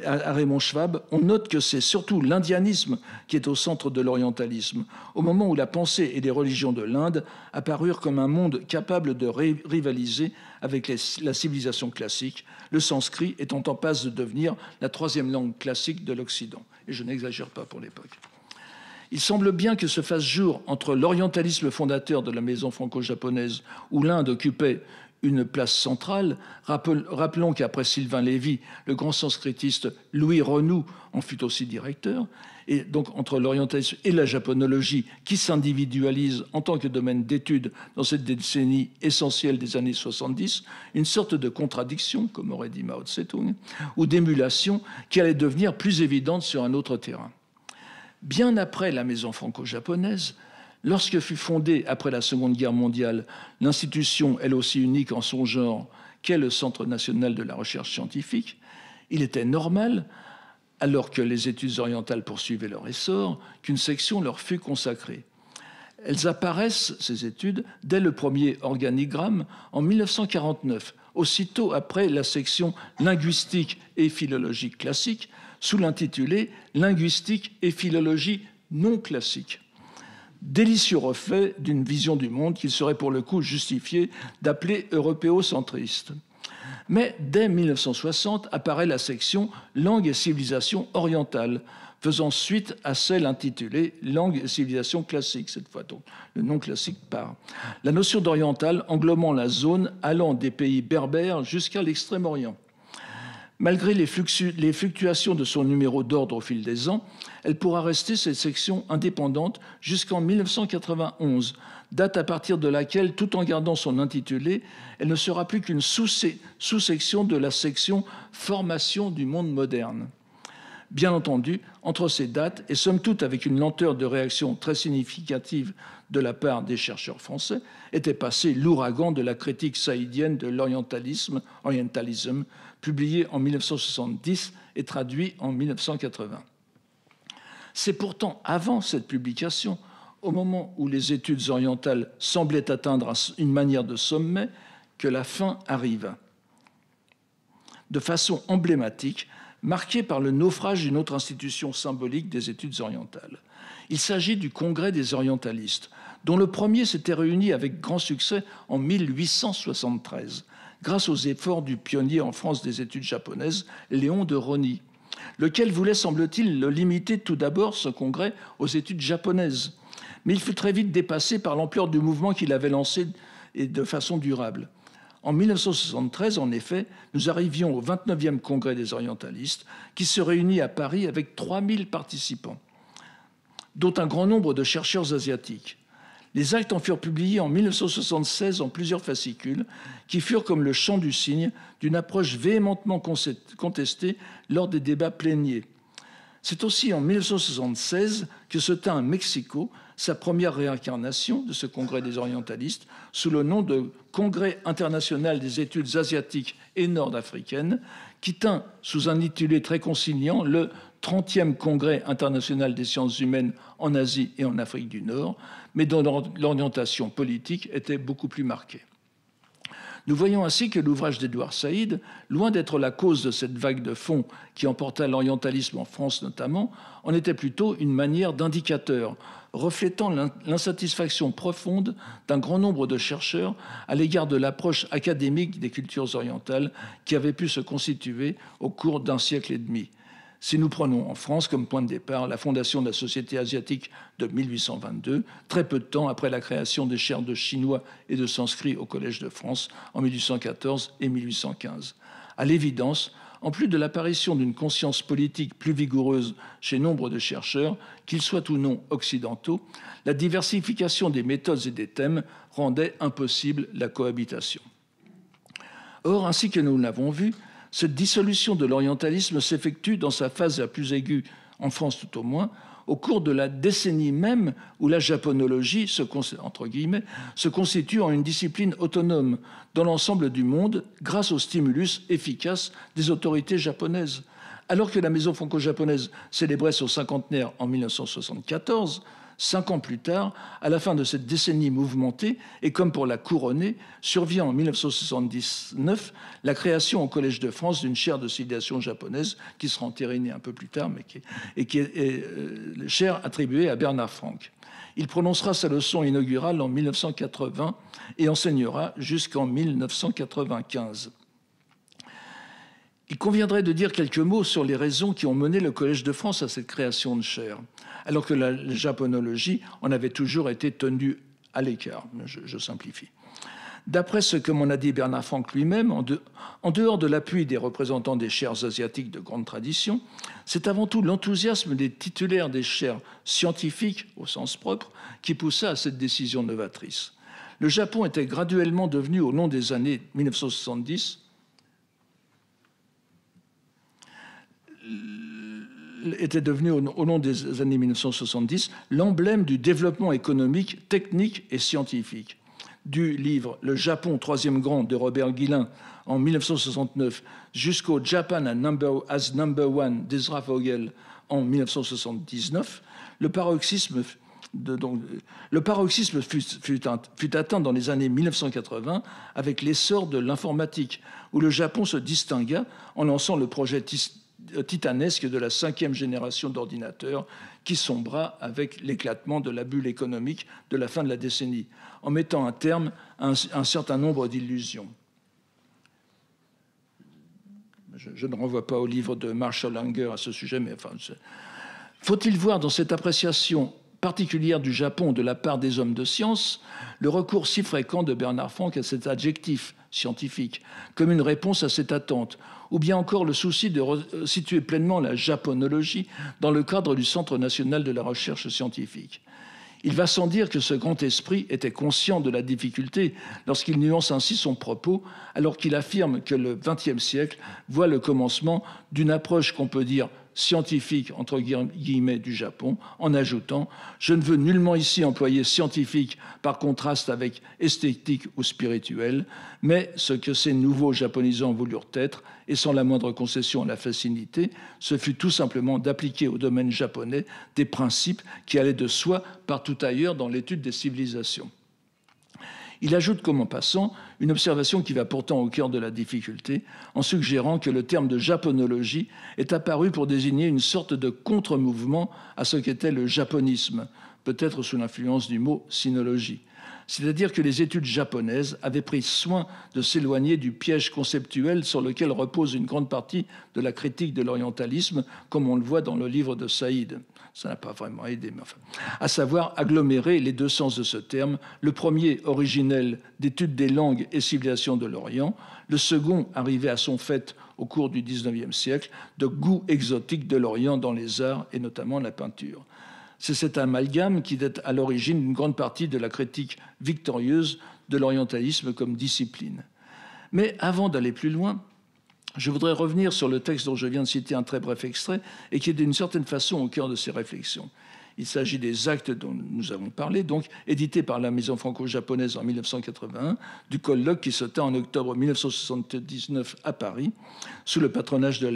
à Raymond Schwab, on note que c'est surtout l'indianisme qui est au centre de l'orientalisme, au moment où la pensée et les religions de l'Inde apparurent comme un monde capable de rivaliser avec la civilisation classique, le sanskrit étant en passe de devenir la troisième langue classique de l'Occident. Et je n'exagère pas pour l'époque. Il semble bien que se fasse jour entre l'orientalisme fondateur de la maison franco-japonaise, où l'Inde occupait une place centrale. Rappelons qu'après Sylvain Lévy, le grand sanskritiste Louis Renou en fut aussi directeur, et donc entre l'orientalisme et la japonologie qui s'individualise en tant que domaine d'étude dans cette décennie essentielle des années 70, une sorte de contradiction, comme aurait dit Mao Tse-tung, ou d'émulation qui allait devenir plus évidente sur un autre terrain. Bien après la maison franco-japonaise, lorsque fut fondée, après la Seconde Guerre mondiale, l'institution, elle aussi unique en son genre, qu'est le Centre national de la recherche scientifique, il était normal, alors que les études orientales poursuivaient leur essor, qu'une section leur fût consacrée. Elles apparaissent, ces études, dès le premier organigramme en 1949, aussitôt après la section linguistique et philologie classique, sous l'intitulé « Linguistique et philologie non classique ». Délicieux reflet d'une vision du monde qu'il serait pour le coup justifié d'appeler européocentriste. Mais dès 1960 apparaît la section « Langue et civilisation orientale », faisant suite à celle intitulée « Langue et civilisation classique », cette fois donc le nom classique part. La notion d'oriental englobant la zone allant des pays berbères jusqu'à l'Extrême-Orient. Malgré les fluctuations de son numéro d'ordre au fil des ans, elle pourra rester cette section indépendante jusqu'en 1991, date à partir de laquelle, tout en gardant son intitulé, elle ne sera plus qu'une sous-section de la section « Formation du monde moderne ». Bien entendu, entre ces dates, et somme toute avec une lenteur de réaction très significative de la part des chercheurs français, était passé l'ouragan de la critique saïdienne de l'orientalisme, publié en 1970 et traduit en 1980. C'est pourtant avant cette publication, au moment où les études orientales semblaient atteindre une manière de sommet, que la fin arriva. de façon emblématique, marquée par le naufrage d'une autre institution symbolique des études orientales. Il s'agit du Congrès des orientalistes, dont le premier s'était réuni avec grand succès en 1873, grâce aux efforts du pionnier en France des études japonaises, Léon de Rosny, lequel voulait, semble-t-il, le limiter tout d'abord, ce congrès, aux études japonaises. Mais il fut très vite dépassé par l'ampleur du mouvement qu'il avait lancé et de façon durable. En 1973, en effet, nous arrivions au 29e congrès des orientalistes, qui se réunit à Paris avec 3000 participants, dont un grand nombre de chercheurs asiatiques. Les actes en furent publiés en 1976 en plusieurs fascicules, qui furent comme le chant du cygne d'une approche véhémentement contestée lors des débats pléniers. C'est aussi en 1976 que se tint à Mexico sa première réincarnation de ce congrès des orientalistes sous le nom de Congrès international des études asiatiques et nord-africaines, qui tint sous un intitulé très conciliant le 30e Congrès international des sciences humaines en Asie et en Afrique du Nord, mais dont l'orientation politique était beaucoup plus marquée. Nous voyons ainsi que l'ouvrage d'Édouard Saïd, loin d'être la cause de cette vague de fond qui emporta l'orientalisme en France notamment, en était plutôt une manière d'indicateur, reflétant l'insatisfaction profonde d'un grand nombre de chercheurs à l'égard de l'approche académique des cultures orientales qui avait pu se constituer au cours d'un siècle et demi. Si nous prenons en France comme point de départ la fondation de la Société asiatique de 1822, très peu de temps après la création des chaires de chinois et de sanskrit au Collège de France en 1814 et 1815. À l'évidence, en plus de l'apparition d'une conscience politique plus vigoureuse chez nombre de chercheurs, qu'ils soient ou non occidentaux, la diversification des méthodes et des thèmes rendait impossible la cohabitation. Or, ainsi que nous l'avons vu, cette dissolution de l'orientalisme s'effectue dans sa phase la plus aiguë, en France tout au moins, au cours de la décennie même où la japonologie entre guillemets, se constitue en une discipline autonome dans l'ensemble du monde grâce au stimulus efficace des autorités japonaises. Alors que la maison franco-japonaise célébrait son cinquantenaire en 1974, 5 ans plus tard, à la fin de cette décennie mouvementée, et comme pour la couronner, survient en 1979 la création au Collège de France d'une chaire de civilisation japonaise qui sera entérinée un peu plus tard, mais qui est chaire attribuée à Bernard Franck. Il prononcera sa leçon inaugurale en 1980 et enseignera jusqu'en 1995. Il conviendrait de dire quelques mots sur les raisons qui ont mené le Collège de France à cette création de chaire, alors que la japonologie en avait toujours été tenue à l'écart. Je simplifie. D'après ce que m'en a dit Bernard Franck lui-même, en dehors de l'appui des représentants des chaires asiatiques de grande tradition, c'est avant tout l'enthousiasme des titulaires des chaires scientifiques, au sens propre, qui poussa à cette décision novatrice. Le Japon était graduellement devenu, au long des années 1970, au long des années 1970 l'emblème du développement économique, technique et scientifique. Du livre « Le Japon, troisième grand » de Robert Guillain en 1969 jusqu'au « Japan as number one » d'Ezra Vogel en 1979, le paroxysme fut atteint dans les années 1980 avec l'essor de l'informatique, où le Japon se distingua en lançant le projet titanesque de la 5e génération d'ordinateurs qui sombra avec l'éclatement de la bulle économique de la fin de la décennie, en mettant un terme à un certain nombre d'illusions. Je ne renvoie pas au livre de Marshall Unger à ce sujet, mais enfin, faut-il voir dans cette appréciation particulière du Japon de la part des hommes de science le recours si fréquent de Bernard Franck à cet adjectif scientifique comme une réponse à cette attente, ou bien encore le souci de situer pleinement la japonologie dans le cadre du Centre national de la recherche scientifique. Il va sans dire que ce grand esprit était conscient de la difficulté lorsqu'il nuance ainsi son propos, alors qu'il affirme que le XXe siècle voit le commencement d'une approche qu'on peut dire scientifique, entre guillemets, du Japon, en ajoutant « Je ne veux nullement ici employer scientifique par contraste avec esthétique ou spirituel, mais ce que ces nouveaux japonisants voulurent être, et sans la moindre concession à la facilité, ce fut tout simplement d'appliquer au domaine japonais des principes qui allaient de soi partout ailleurs dans l'étude des civilisations. » Il ajoute comme en passant une observation qui va pourtant au cœur de la difficulté, en suggérant que le terme de japonologie est apparu pour désigner une sorte de contre-mouvement à ce qu'était le japonisme, peut-être sous l'influence du mot sinologie. C'est-à-dire que les études japonaises avaient pris soin de s'éloigner du piège conceptuel sur lequel repose une grande partie de la critique de l'orientalisme, comme on le voit dans le livre de Saïd. Ça n'a pas vraiment aidé, mais enfin. À savoir agglomérer les deux sens de ce terme, le premier originel d'études des langues et civilisations de l'Orient, le second arrivé à son fait au cours du XIXe siècle, de goût exotique de l'Orient dans les arts et notamment la peinture. C'est cet amalgame qui est à l'origine d'une grande partie de la critique victorieuse de l'orientalisme comme discipline. Mais avant d'aller plus loin, je voudrais revenir sur le texte dont je viens de citer un très bref extrait et qui est d'une certaine façon au cœur de ces réflexions. Il s'agit des actes dont nous avons parlé, donc édités par la Maison franco-japonaise en 1981, du colloque qui se tint en octobre 1979 à Paris, sous le patronage de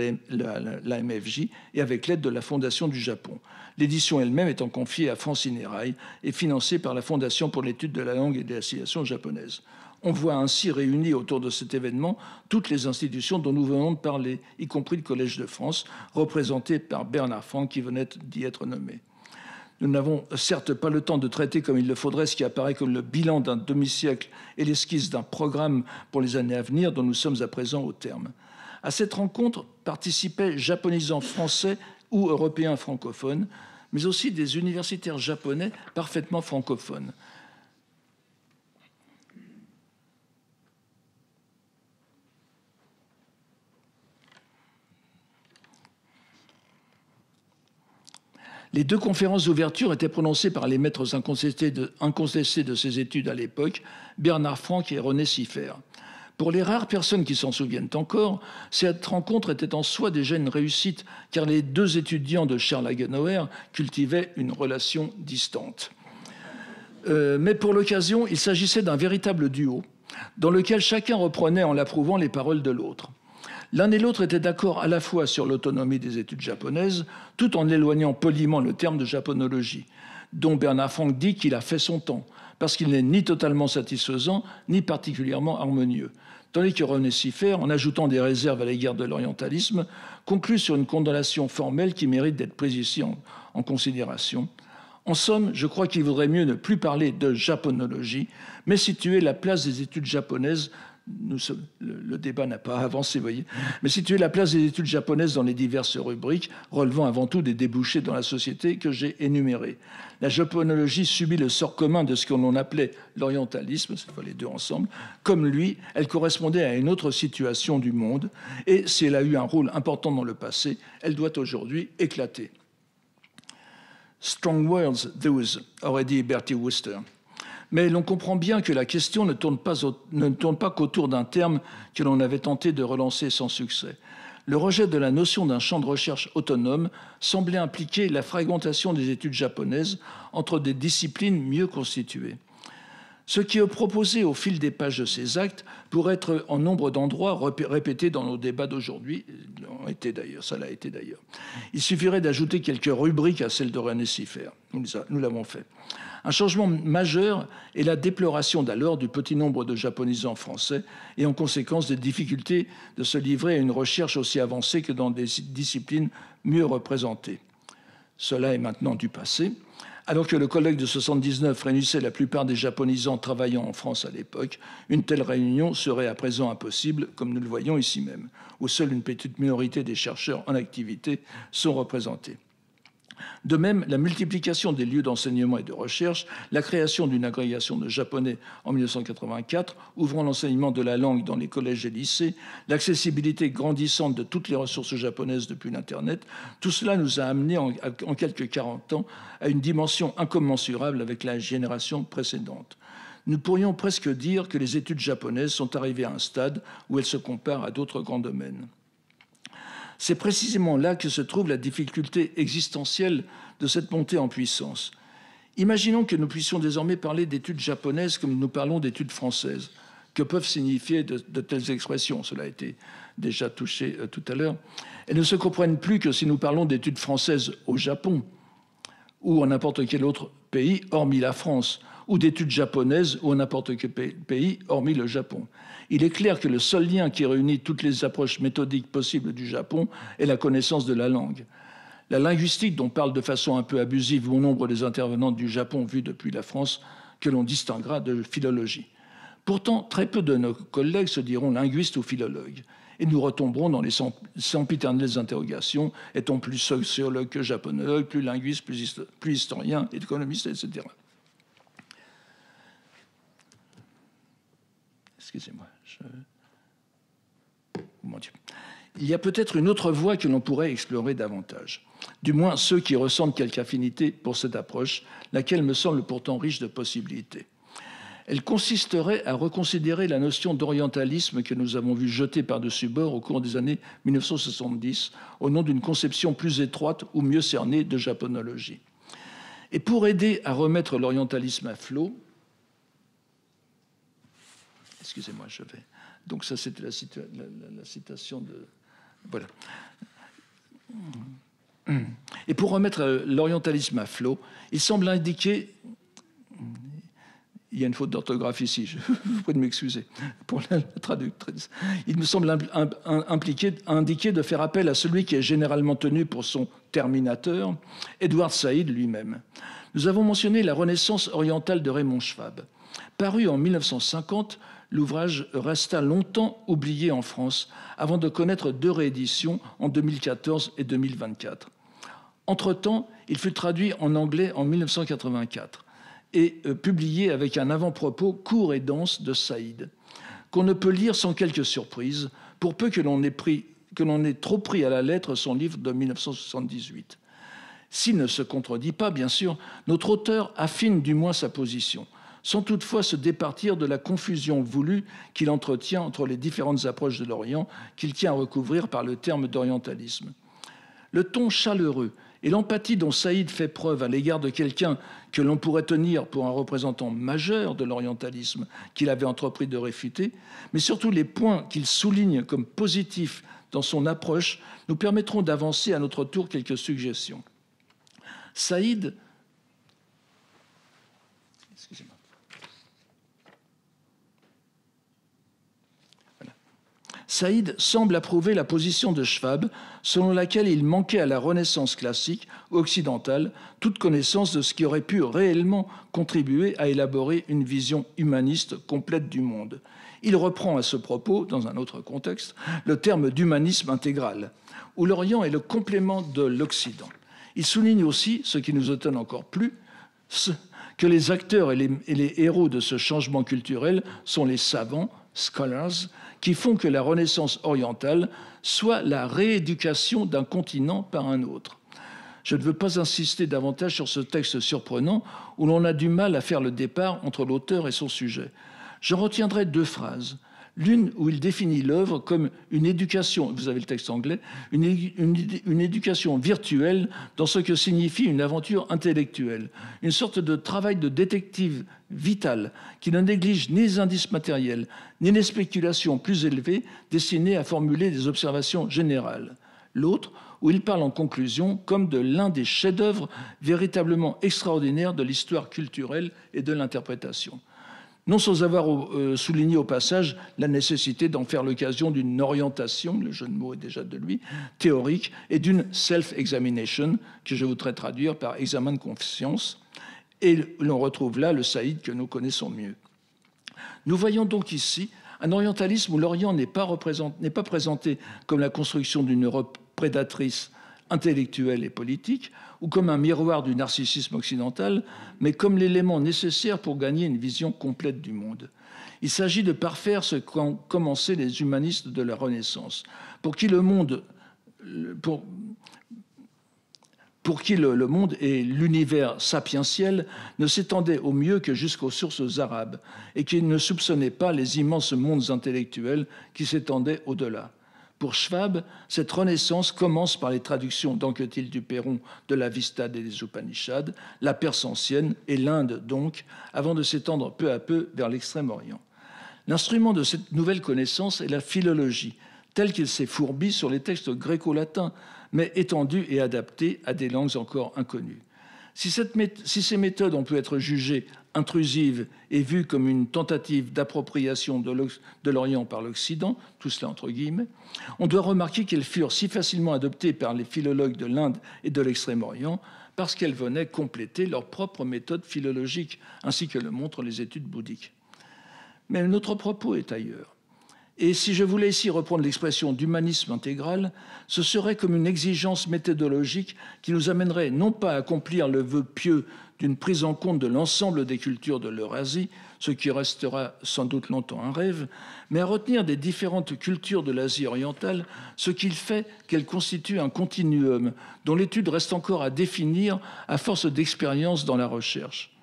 l'AMFJ et avec l'aide de la Fondation du Japon. L'édition elle-même étant confiée à Francine Eraille et financée par la Fondation pour l'étude de la langue et de la civilisation japonaise. On voit ainsi réunies autour de cet événement toutes les institutions dont nous venons de parler, y compris le Collège de France, représenté par Bernard Franck qui venait d'y être nommé. Nous n'avons certes pas le temps de traiter comme il le faudrait ce qui apparaît comme le bilan d'un demi-siècle et l'esquisse d'un programme pour les années à venir dont nous sommes à présent au terme. À cette rencontre participaient japonisants français ou européens francophones, mais aussi des universitaires japonais parfaitement francophones. Les deux conférences d'ouverture étaient prononcées par les maîtres incontestés de ces études à l'époque, Bernard Franck et René Siffert. Pour les rares personnes qui s'en souviennent encore, cette rencontre était en soi déjà une réussite, car les deux étudiants de Charles Hagenauer cultivaient une relation distante. Mais pour l'occasion, il s'agissait d'un véritable duo, dans lequel chacun reprenait en l'approuvant les paroles de l'autre. L'un et l'autre étaient d'accord à la fois sur l'autonomie des études japonaises, tout en éloignant poliment le terme de japonologie, dont Bernard Franck dit qu'il a fait son temps, parce qu'il n'est ni totalement satisfaisant, ni particulièrement harmonieux. Tandis que René Siffert, en ajoutant des réserves à l'égard de l'orientalisme, conclut sur une condamnation formelle qui mérite d'être prise ici en considération. En somme, je crois qu'il vaudrait mieux ne plus parler de japonologie, mais situer la place des études japonaises. Le débat n'a pas avancé, vous voyez. Mais situer la place des études japonaises dans les diverses rubriques, relevant avant tout des débouchés dans la société que j'ai énumérés. La japonologie subit le sort commun de ce que l'on appelait l'orientalisme, cette fois les deux ensemble. Comme lui, elle correspondait à une autre situation du monde, et si elle a eu un rôle important dans le passé, elle doit aujourd'hui éclater. Strong words, those, aurait dit Bertie Wooster. Mais l'on comprend bien que la question ne tourne pas qu'autour d'un terme que l'on avait tenté de relancer sans succès. Le rejet de la notion d'un champ de recherche autonome semblait impliquer la fragmentation des études japonaises entre des disciplines mieux constituées. Ce qui est proposé au fil des pages de ces actes pourrait être en nombre d'endroits répété dans nos débats d'aujourd'hui. Ça l'a été d'ailleurs. Il suffirait d'ajouter quelques rubriques à celles de René Siffert. Nous l'avons fait. Un changement majeur est la déploration d'alors du petit nombre de japonisants français et en conséquence des difficultés de se livrer à une recherche aussi avancée que dans des disciplines mieux représentées. Cela est maintenant du passé. Alors que le colloque de 79 réunissait la plupart des japonisants travaillant en France à l'époque, une telle réunion serait à présent impossible, comme nous le voyons ici même, où seule une petite minorité des chercheurs en activité sont représentés. De même, la multiplication des lieux d'enseignement et de recherche, la création d'une agrégation de japonais en 1984, ouvrant l'enseignement de la langue dans les collèges et lycées, l'accessibilité grandissante de toutes les ressources japonaises depuis l'Internet, tout cela nous a amenés en quelques 40 ans à une dimension incommensurable avec la génération précédente. Nous pourrions presque dire que les études japonaises sont arrivées à un stade où elles se comparent à d'autres grands domaines. C'est précisément là que se trouve la difficulté existentielle de cette montée en puissance. Imaginons que nous puissions désormais parler d'études japonaises comme nous parlons d'études françaises. Que peuvent signifier de telles expressions? Cela a été déjà touché tout à l'heure. Elles ne se comprennent plus que si nous parlons d'études françaises au Japon ou en n'importe quel autre pays, hormis la France, ou d'études japonaises ou à n'importe quel pays, hormis le Japon. Il est clair que le seul lien qui réunit toutes les approches méthodiques possibles du Japon est la connaissance de la langue. La linguistique, dont parle de façon un peu abusive bon nombre des intervenants du Japon vus depuis la France, que l'on distinguera de philologie. Pourtant, très peu de nos collègues se diront linguistes ou philologues. Et nous retomberons dans les sempiternelles interrogations. Est-on plus sociologue que japonologue, plus linguiste, plus historien, économiste, etc. Excusez-moi. Mon Dieu. Il y a peut-être une autre voie que l'on pourrait explorer davantage. Du moins ceux qui ressentent quelque affinité pour cette approche, laquelle me semble pourtant riche de possibilités. Elle consisterait à reconsidérer la notion d'orientalisme que nous avons vu jeter par-dessus bord au cours des années 1970 au nom d'une conception plus étroite ou mieux cernée de japonologie. Et pour aider à remettre l'orientalisme à flot, excusez-moi, je vais... Donc ça, c'était la citation de... Voilà. Et pour remettre l'orientalisme à flot, il semble indiquer... Il y a une faute d'orthographe ici, je vous prie de m'excuser pour la traductrice. Il me semble indiquer de faire appel à celui qui est généralement tenu pour son terminateur, Edward Said lui-même. Nous avons mentionné la Renaissance orientale de Raymond Schwab. Paru en 1950, l'ouvrage resta longtemps oublié en France avant de connaître 2 rééditions en 2014 et 2024. Entre-temps, il fut traduit en anglais en 1984 et publié avec un avant-propos court et dense de Saïd, qu'on ne peut lire sans quelques surprises, pour peu que l'on ait trop pris à la lettre son livre de 1978. S'il ne se contredit pas, bien sûr, notre auteur affine du moins sa position, sans toutefois se départir de la confusion voulue qu'il entretient entre les différentes approches de l'Orient qu'il tient à recouvrir par le terme d'orientalisme. Le ton chaleureux et l'empathie dont Saïd fait preuve à l'égard de quelqu'un que l'on pourrait tenir pour un représentant majeur de l'orientalisme qu'il avait entrepris de réfuter, mais surtout les points qu'il souligne comme positifs dans son approche, nous permettront d'avancer à notre tour quelques suggestions. Saïd... Excusez-moi. Saïd semble approuver la position de Schwab, selon laquelle il manquait à la Renaissance classique occidentale toute connaissance de ce qui aurait pu réellement contribuer à élaborer une vision humaniste complète du monde. Il reprend à ce propos, dans un autre contexte, le terme d'humanisme intégral, où l'Orient est le complément de l'Occident. Il souligne aussi, ce qui nous étonne encore plus, que les acteurs et les héros de ce changement culturel sont les savants, scholars, qui font que la Renaissance orientale soit la rééducation d'un continent par un autre. Je ne veux pas insister davantage sur ce texte surprenant où l'on a du mal à faire le départ entre l'auteur et son sujet. Je retiendrai 2 phrases. L'une où il définit l'œuvre comme une éducation, vous avez le texte anglais, une éducation virtuelle dans ce que signifie une aventure intellectuelle, une sorte de travail de détective vital qui ne néglige ni les indices matériels, ni les spéculations plus élevées destinées à formuler des observations générales. L'autre où il parle en conclusion comme de l'un des chefs-d'œuvre véritablement extraordinaires de l'histoire culturelle et de l'interprétation. Non sans avoir souligné au passage la nécessité d'en faire l'occasion d'une orientation, le jeu de mots est déjà de lui, théorique, et d'une self-examination, que je voudrais traduire par examen de conscience. Et l'on retrouve là le Saïd que nous connaissons mieux. Nous voyons donc ici un orientalisme où l'Orient n'est pas présenté comme la construction d'une Europe prédatrice, intellectuelle et politique, ou comme un miroir du narcissisme occidental, mais comme l'élément nécessaire pour gagner une vision complète du monde. Il s'agit de parfaire ce qu'ont commencé les humanistes de la Renaissance, pour qui le monde et l'univers sapientiel ne s'étendaient au mieux que jusqu'aux sources arabes, et qui ne soupçonnaient pas les immenses mondes intellectuels qui s'étendaient au-delà. Pour Schwab, cette renaissance commence par les traductions d'Anquetil du Perron de l'Avesta et des Upanishads, la Perse ancienne et l'Inde donc, avant de s'étendre peu à peu vers l'Extrême-Orient. L'instrument de cette nouvelle connaissance est la philologie, telle qu'il s'est fourbi sur les textes gréco-latins, mais étendu et adapté à des langues encore inconnues. Si ces méthodes ont pu être jugées intrusives et vues comme une tentative d'appropriation de l'Orient par l'Occident, tout cela entre guillemets, on doit remarquer qu'elles furent si facilement adoptées par les philologues de l'Inde et de l'Extrême-Orient parce qu'elles venaient compléter leur propre méthode philologique, ainsi que le montrent les études bouddhiques. Mais notre propos est ailleurs. Et si je voulais ici reprendre l'expression d'humanisme intégral, ce serait comme une exigence méthodologique qui nous amènerait non pas à accomplir le vœu pieux d'une prise en compte de l'ensemble des cultures de l'Eurasie, ce qui restera sans doute longtemps un rêve, mais à retenir des différentes cultures de l'Asie orientale, ce qui fait qu'elles constituent un continuum dont l'étude reste encore à définir à force d'expérience dans la recherche.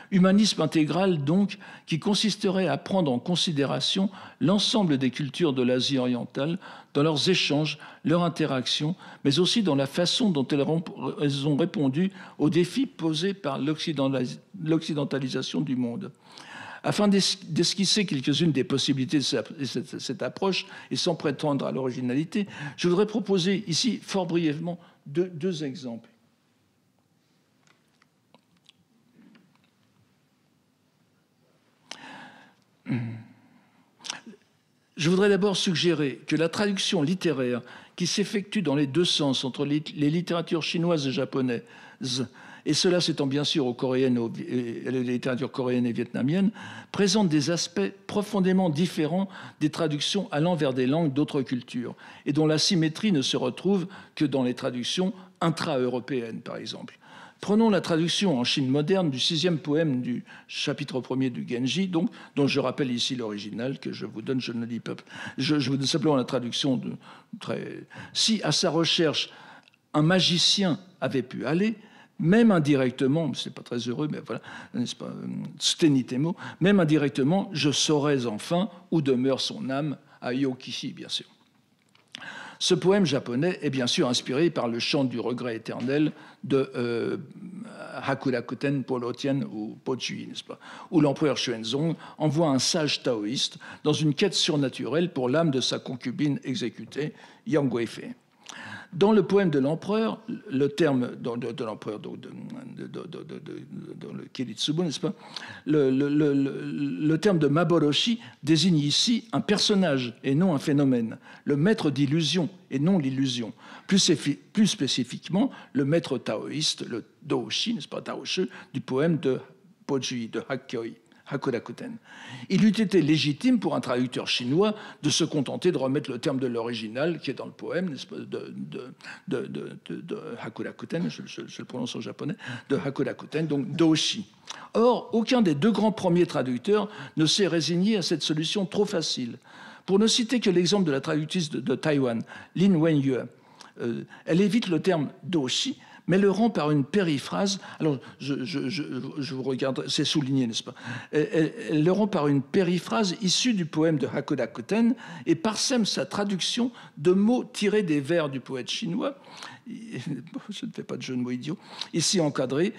Humanisme intégral, donc, qui consisterait à prendre en considération l'ensemble des cultures de l'Asie orientale dans leurs échanges, leurs interactions, mais aussi dans la façon dont elles ont répondu aux défis posés par l'occidentalisation du monde. Afin d'esquisser quelques-unes des possibilités de cette approche, et sans prétendre à l'originalité, je voudrais proposer ici, fort brièvement, deux exemples. Je voudrais d'abord suggérer que la traduction littéraire qui s'effectue dans les deux sens entre les littératures chinoises et japonaises, et cela s'étend bien sûr aux les littératures coréennes et vietnamiennes, présente des aspects profondément différents des traductions allant vers des langues d'autres cultures, et dont la symétrie ne se retrouve que dans les traductions intra-européennes, par exemple. Prenons la traduction en Chine moderne du 6e poème du chapitre 1er du Genji, donc, dont je rappelle ici l'original que je vous donne, je ne le dis pas. Je vous donne simplement la traduction Si à sa recherche un magicien avait pu aller, même indirectement, c'est pas très heureux, mais voilà, n'est-ce pas, stenitemo, même indirectement, je saurais enfin où demeure son âme, à Yokishi, bien sûr. Ce poème japonais est bien sûr inspiré par le chant du regret éternel de Hakurakuten Polotian ou Pochui, n'est-ce pas, où l'empereur Xuanzong envoie un sage taoïste dans une quête surnaturelle pour l'âme de sa concubine exécutée, Yang Guifei. Dans le poème de l'empereur, le terme de l'empereur dans le Kiritsubo, n'est-ce pas, le terme de Maboroshi désigne ici un personnage et non un phénomène, le maître d'illusion et non l'illusion. Plus spécifiquement, le maître taoïste, le Doshi, n'est-ce pas, Taoshu, du poème de Pochui, de Hakurakuten. Il eût été légitime pour un traducteur chinois de se contenter de remettre le terme de l'original qui est dans le poème, n'est-ce pas, de Hakurakuten, je le prononce en japonais, de Hakurakuten, donc Doshi. Or, aucun des deux grands premiers traducteurs ne s'est résigné à cette solution trop facile. Pour ne citer que l'exemple de la traductrice de Taïwan, Lin Wenyue, elle évite le terme Doshi, mais le rend par une périphrase. Alors, je vous regarde, c'est souligné, n'est-ce pas? Elle le rend par une périphrase issue du poème de Hakurakuten et parsème sa traduction de mots tirés des vers du poète chinois. Je ne fais pas de jeu de mots idiot. Ici encadré,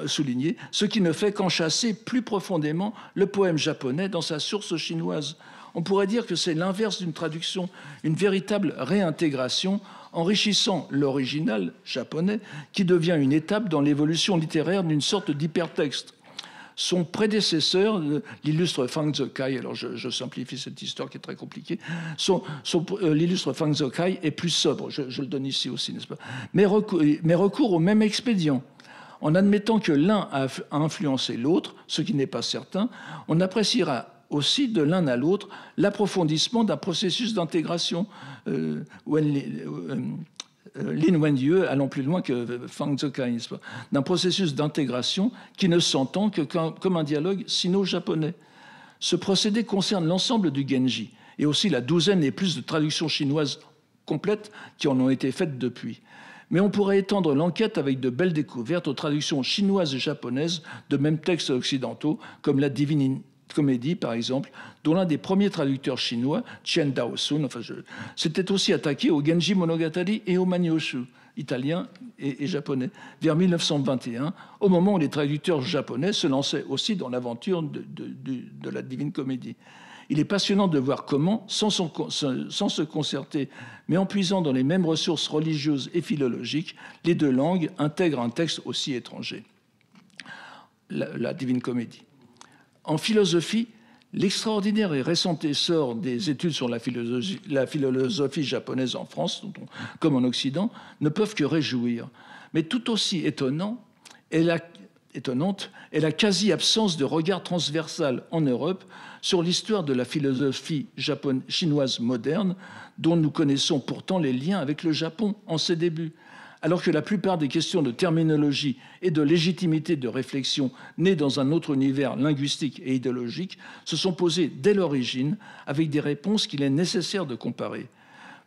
souligné, ce qui ne fait qu'enchasser plus profondément le poème japonais dans sa source chinoise. On pourrait dire que c'est l'inverse d'une traduction, une véritable réintégration enrichissant l'original japonais qui devient une étape dans l'évolution littéraire d'une sorte d'hypertexte. Son prédécesseur, l'illustre Fang Zekai, alors je simplifie cette histoire qui est très compliquée, l'illustre Fang Zekai est plus sobre, je le donne ici aussi, n'est-ce pas, mais recourt au même expédient. En admettant que l'un a influencé l'autre, ce qui n'est pas certain, on appréciera aussi de l'un à l'autre l'approfondissement d'un processus d'intégration. Lin Wenyue allant plus loin que Fang Zekai, d'un processus d'intégration qui ne s'entend que comme un dialogue sino-japonais. Ce procédé concerne l'ensemble du Genji et aussi la douzaine et plus de traductions chinoises complètes qui en ont été faites depuis. Mais on pourrait étendre l'enquête avec de belles découvertes aux traductions chinoises et japonaises de mêmes textes occidentaux, comme la Divine Comédie, par exemple, dont l'un des premiers traducteurs chinois, Chen Daosun, s'était aussi attaqué au Genji Monogatari et au Manyoshu, italien et japonais, vers 1921, au moment où les traducteurs japonais se lançaient aussi dans l'aventure de la Divine Comédie. Il est passionnant de voir comment, sans se concerter, mais en puisant dans les mêmes ressources religieuses et philologiques, les deux langues intègrent un texte aussi étranger. la Divine Comédie. En philosophie, l'extraordinaire et récent essor des études sur la philosophie japonaise en France, comme en Occident, ne peuvent que réjouir. Mais tout aussi étonnante est la quasi-absence de regard transversal en Europe sur l'histoire de la philosophie chinoise moderne, dont nous connaissons pourtant les liens avec le Japon en ses débuts. Alors que la plupart des questions de terminologie et de légitimité de réflexion nées dans un autre univers linguistique et idéologique se sont posées dès l'origine avec des réponses qu'il est nécessaire de comparer.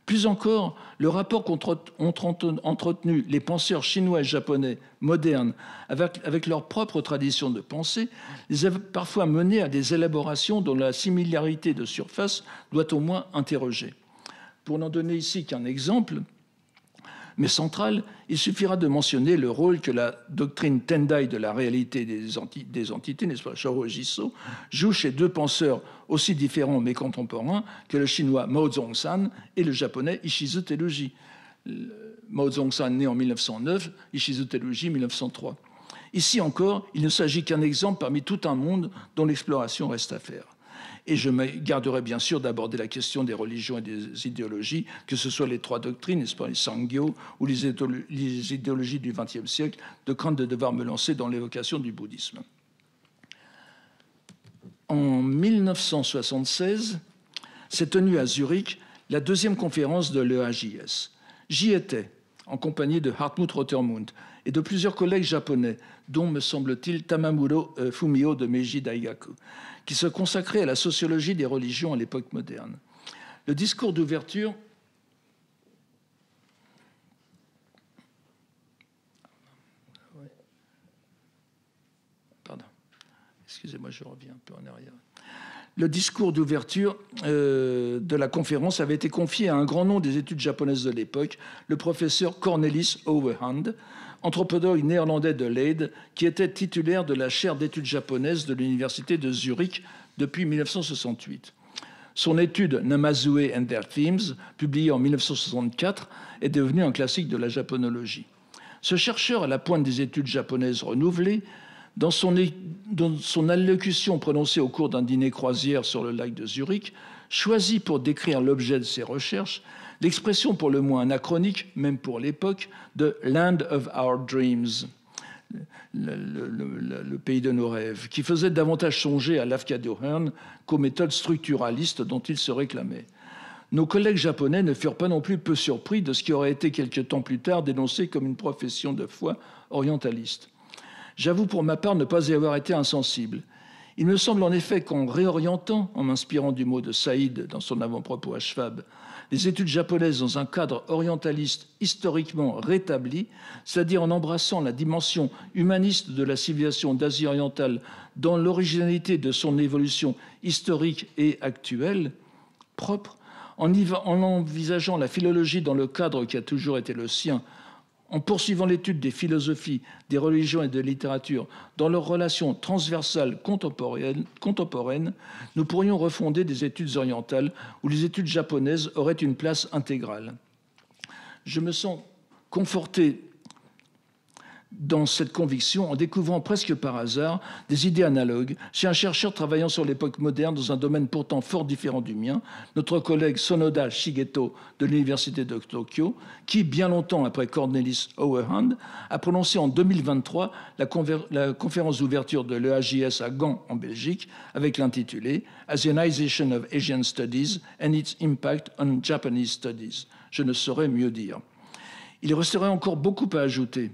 Plus encore, le rapport qu'ont entretenu les penseurs chinois et japonais modernes avec leur propre tradition de pensée les a parfois menés à des élaborations dont la similarité de surface doit au moins interroger. Pour n'en donner ici qu'un exemple, mais central, il suffira de mentionner le rôle que la doctrine Tendai de la réalité des entités, n'est-ce pas, Shōho Jissō, joue chez deux penseurs aussi différents mais contemporains que le chinois Mao Zedong-san et le japonais Ishizu Teruji. Mao Zedong-san né en 1909, Ishizu Teruji 1903. Ici encore, il ne s'agit qu'un exemple parmi tout un monde dont l'exploration reste à faire. Et je me garderai bien sûr d'aborder la question des religions et des idéologies, que ce soit les trois doctrines, n'est-ce pas, les Sangyo ou les idéologies du XXe siècle, de crainte de devoir me lancer dans l'évocation du bouddhisme. En 1976, s'est tenue à Zurich la deuxième conférence de l'EAJS. J'y étais, en compagnie de Hartmut Rotermund et de plusieurs collègues japonais, dont, me semble-t-il, Tamamuro Fumio de Meiji Daigaku, qui se consacrait à la sociologie des religions à l'époque moderne. Le discours d'ouverture excusez-moi, je reviens un peu en arrière. Le discours d'ouverture de la conférence avait été confié à un grand nom des études japonaises de l'époque, le professeur Cornelis Overhand, anthropologue néerlandais de Leyde, qui était titulaire de la chaire d'études japonaises de l'université de Zurich depuis 1968. Son étude Namazue and Their Themes, publiée en 1964, est devenue un classique de la japonologie. Ce chercheur à la pointe des études japonaises renouvelées, dans son allocution prononcée au cours d'un dîner croisière sur le lac de Zurich, choisit pour décrire l'objet de ses recherches l'expression pour le moins anachronique, même pour l'époque, de « Land of Our Dreams », le pays de nos rêves, qui faisait davantage songer à Lafcadio Hearn qu'aux méthodes structuralistes dont il se réclamait. Nos collègues japonais ne furent pas non plus peu surpris de ce qui aurait été quelque temps plus tard dénoncé comme une profession de foi orientaliste. J'avoue pour ma part ne pas y avoir été insensible. Il me semble en effet qu'en réorientant, en m'inspirant du mot de Saïd dans son avant-propos à Schwab, les études japonaises dans un cadre orientaliste historiquement rétabli, c'est-à-dire en embrassant la dimension humaniste de la civilisation d'Asie orientale dans l'originalité de son évolution historique et actuelle, propre, en envisageant la philologie dans le cadre qui a toujours été le sien, en poursuivant l'étude des philosophies, des religions et de littérature dans leurs relations transversales contemporaines, nous pourrions refonder des études orientales où les études japonaises auraient une place intégrale. Je me sens conforté dans cette conviction en découvrant presque par hasard des idées analogues chez un chercheur travaillant sur l'époque moderne dans un domaine pourtant fort différent du mien, notre collègue Sonoda Shigeto de l'Université de Tokyo, qui, bien longtemps après Cornelis Overhand, a prononcé en 2023 la conférence d'ouverture de l'EAJS à Gand, en Belgique, avec l'intitulé « Asianization of Asian Studies and its Impact on Japanese Studies ». Je ne saurais mieux dire. Il resterait encore beaucoup à ajouter.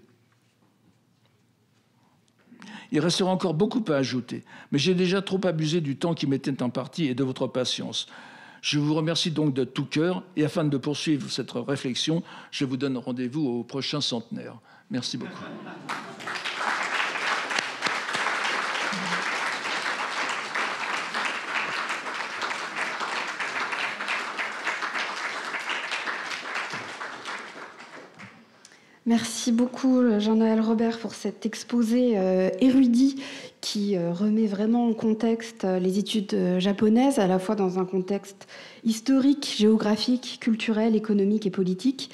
Mais j'ai déjà trop abusé du temps qui m'était imparti et de votre patience. Je vous remercie donc de tout cœur et afin de poursuivre cette réflexion, je vous donne rendez-vous au prochain centenaire. Merci beaucoup. Merci beaucoup Jean-Noël Robert pour cet exposé érudit qui remet vraiment en contexte les études japonaises, à la fois dans un contexte historique, géographique, culturel, économique et politique.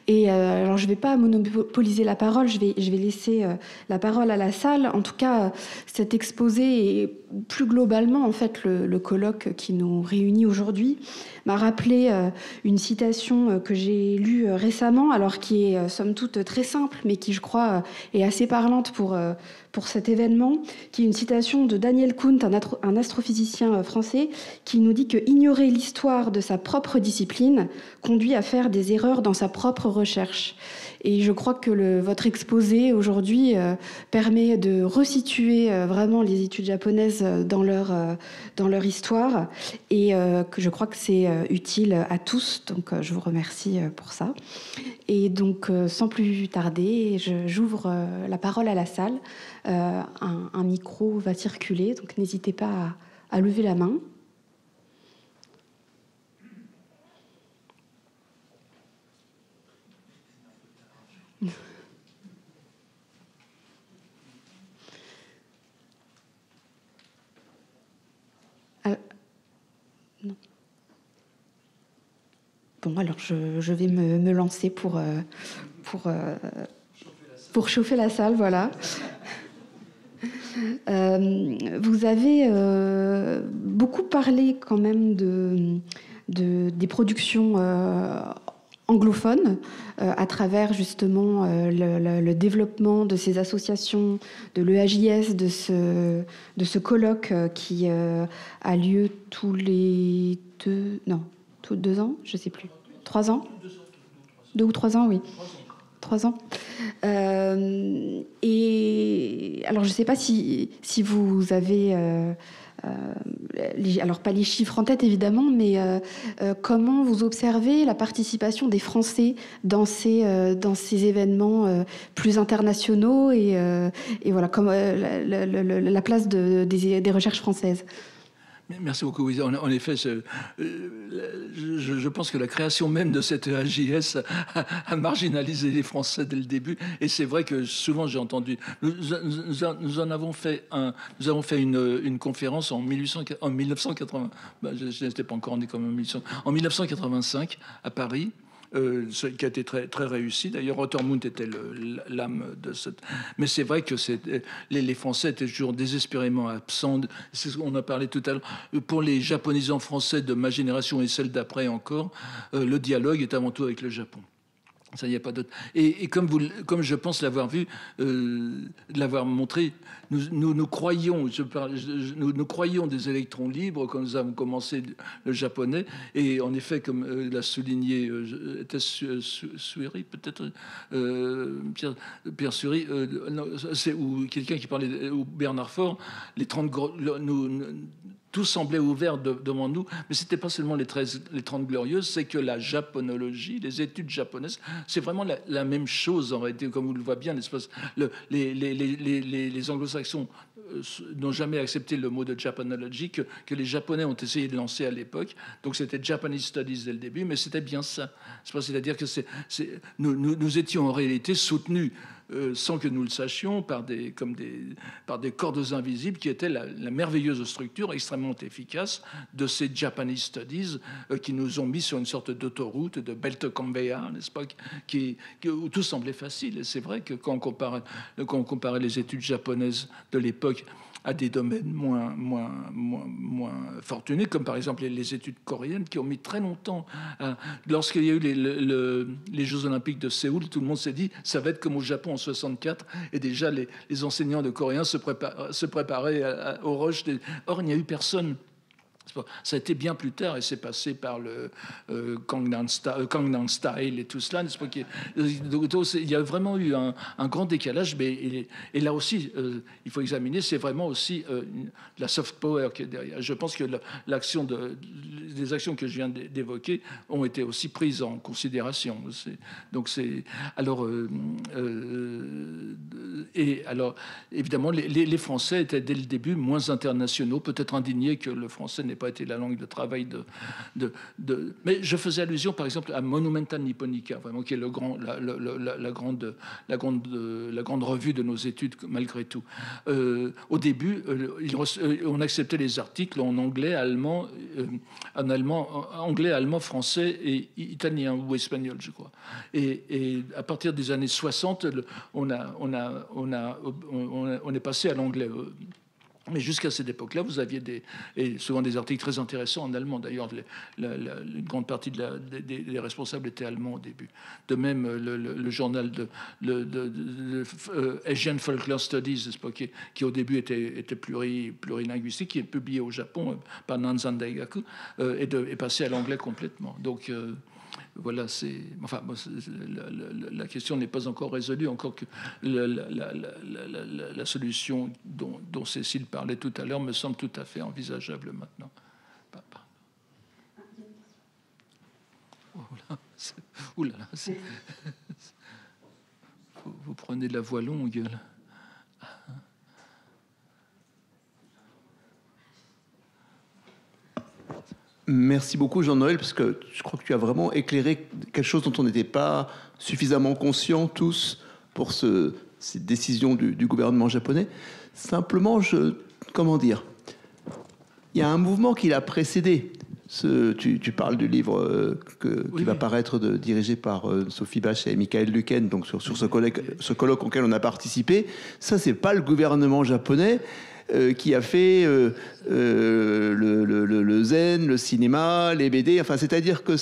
Et alors, je ne vais pas monopoliser la parole, je vais laisser la parole à la salle. En tout cas, cet exposé et plus globalement, en fait, le colloque qui nous réunit aujourd'hui m'a rappelé une citation que j'ai lue récemment, alors qui est somme toute très simple, mais qui, je crois, est assez parlante pour cet événement, qui est une citation de Daniel Kuhn, un astrophysicien français, qui nous dit que ignorer l'histoire de sa propre discipline conduit à faire des erreurs dans sa propre recherche. Et je crois que votre exposé aujourd'hui permet de resituer vraiment les études japonaises dans leur histoire, et que je crois que c'est utile à tous. Donc je vous remercie pour ça. Et donc sans plus tarder, j'ouvre la parole à la salle. Un micro va circuler, donc n'hésitez pas à lever la main. Non. Bon, alors je vais me lancer pour chauffer la salle, voilà. Vous avez beaucoup parlé quand même des productions anglophones à travers justement le développement de ces associations, de l'EAJS, de ce colloque qui a lieu tous les 2 ans, je ne sais plus. 3 ans 2 ou 3 ans, oui. 3 ans. Et alors, je ne sais pas si vous avez... alors, pas les chiffres en tête, évidemment, mais comment vous observez la participation des Français dans ces événements plus internationaux et voilà, comme la place des recherches françaises. Merci beaucoup. Oui, en effet, je pense que la création même de cette EAJS a marginalisé les Français dès le début. Et c'est vrai que souvent j'ai entendu. Nous avons fait une conférence en 1980. Je n'étais pas encore né comme en 1985 à Paris. Qui a été très, très réussi. D'ailleurs, Ottermund était l'âme de cette... Mais c'est vrai que les Français étaient toujours désespérément absents. C'est ce qu'on a parlé tout à l'heure. Pour les japonisants français de ma génération et celle d'après encore, le dialogue est avant tout avec le Japon. Ça, il n'y a pas d'autre. Et comme je pense l'avoir vu, l'avoir montré, nous croyions, nous croyions des électrons libres quand nous avons commencé le japonais. Et en effet, comme l'a souligné Suiri, peut-être Pierre Suiri, ou quelqu'un qui parlait, ou Bernard Faure, les 30 tout semblait ouvert devant nous, mais c'était pas seulement les 30 glorieuses, c'est que la japonologie, les études japonaises, c'est vraiment la même chose en réalité, comme vous le voyez bien, l'espace. Les anglo-saxons n'ont jamais accepté le mot de japanology que les Japonais ont essayé de lancer à l'époque. Donc c'était Japanese Studies dès le début, mais c'était bien ça. C'est-à-dire que nous étions en réalité soutenus sans que nous le sachions, par des cordes invisibles qui étaient la merveilleuse structure extrêmement efficace de ces Japanese Studies qui nous ont mis sur une sorte d'autoroute, de belt conveyor, n'est-ce pas, où tout semblait facile. Et c'est vrai que quand on comparait les études japonaises de l'époque à des domaines moins fortunés, comme par exemple les études coréennes qui ont mis très longtemps. Lorsqu'il y a eu les Jeux Olympiques de Séoul, tout le monde s'est dit ça va être comme au Japon en 64, et déjà les enseignants de coréen se préparaient aux rushs. Or, il n'y a eu personne. Ça a été bien plus tard, et c'est passé par le Gangnam Style et tout cela. Il y a vraiment eu un grand décalage, mais et là aussi, il faut examiner, c'est vraiment aussi la soft power qui est derrière. Je pense que les actions que je viens d'évoquer ont été aussi prises en considération. Et alors, évidemment, les Français étaient dès le début moins internationaux, peut-être indignés que le français n'est pas été la langue de travail Mais je faisais allusion, par exemple, à Monumenta Nipponica, vraiment, qui est la grande revue de nos études, malgré tout. Au début, on acceptait les articles en anglais, allemand, français et italien ou espagnol, je crois. Et à partir des années 60, on est passé à l'anglais. Mais jusqu'à cette époque-là, vous aviez souvent des articles très intéressants en allemand. D'ailleurs, une grande partie des responsables étaient allemands au début. De même, le journal Asian Folklore Studies, qui au début était plurilinguistique, qui est publié au Japon par Nanzan Daigaku, est passé à l'anglais complètement. Donc, voilà, la question n'est pas encore résolue, encore que la solution dont Cécile parlait tout à l'heure me semble tout à fait envisageable maintenant. Vous prenez de la voix longue, là. Merci beaucoup, Jean-Noël, parce que je crois que tu as vraiment éclairé quelque chose dont on n'était pas suffisamment conscients tous pour ces décisions du gouvernement japonais. Simplement, comment dire, il y a un mouvement qui l'a précédé. Tu parles du livre qui va paraître dirigé par Sophie Bache et Michael Luken, donc sur ce colloque auquel on a participé. Ça, c'est pas le gouvernement japonais qui a fait le zen, le cinéma, les BD. Enfin, c'est-à-dire que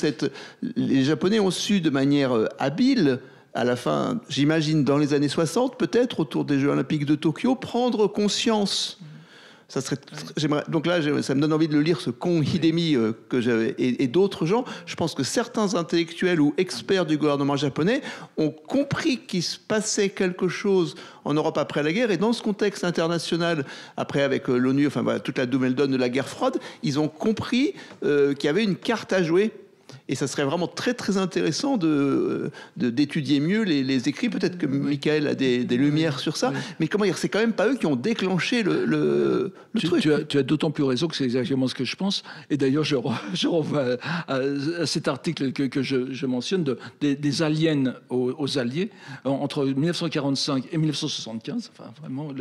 les Japonais ont su de manière habile, à la fin, j'imagine dans les années 60, peut-être autour des Jeux Olympiques de Tokyo, prendre conscience. Donc là, ça me donne envie de le lire, ce Kon Hidemi et d'autres gens. Je pense que certains intellectuels ou experts du gouvernement japonais ont compris qu'il se passait quelque chose en Europe après la guerre. Et dans ce contexte international, après avec l'ONU, enfin voilà, toute la nouvelle donne de la guerre froide, ils ont compris qu'il y avait une carte à jouer. Et ça serait vraiment très, très intéressant d'étudier mieux les écrits. Peut-être que Michael a des lumières sur ça. Oui. Mais comment dire, c'est quand même pas eux qui ont déclenché le truc. Tu as d'autant plus raison que c'est exactement ce que je pense. Et d'ailleurs, je renvoie à cet article que je mentionne des aliens aux alliés entre 1945 et 1975. Enfin, vraiment,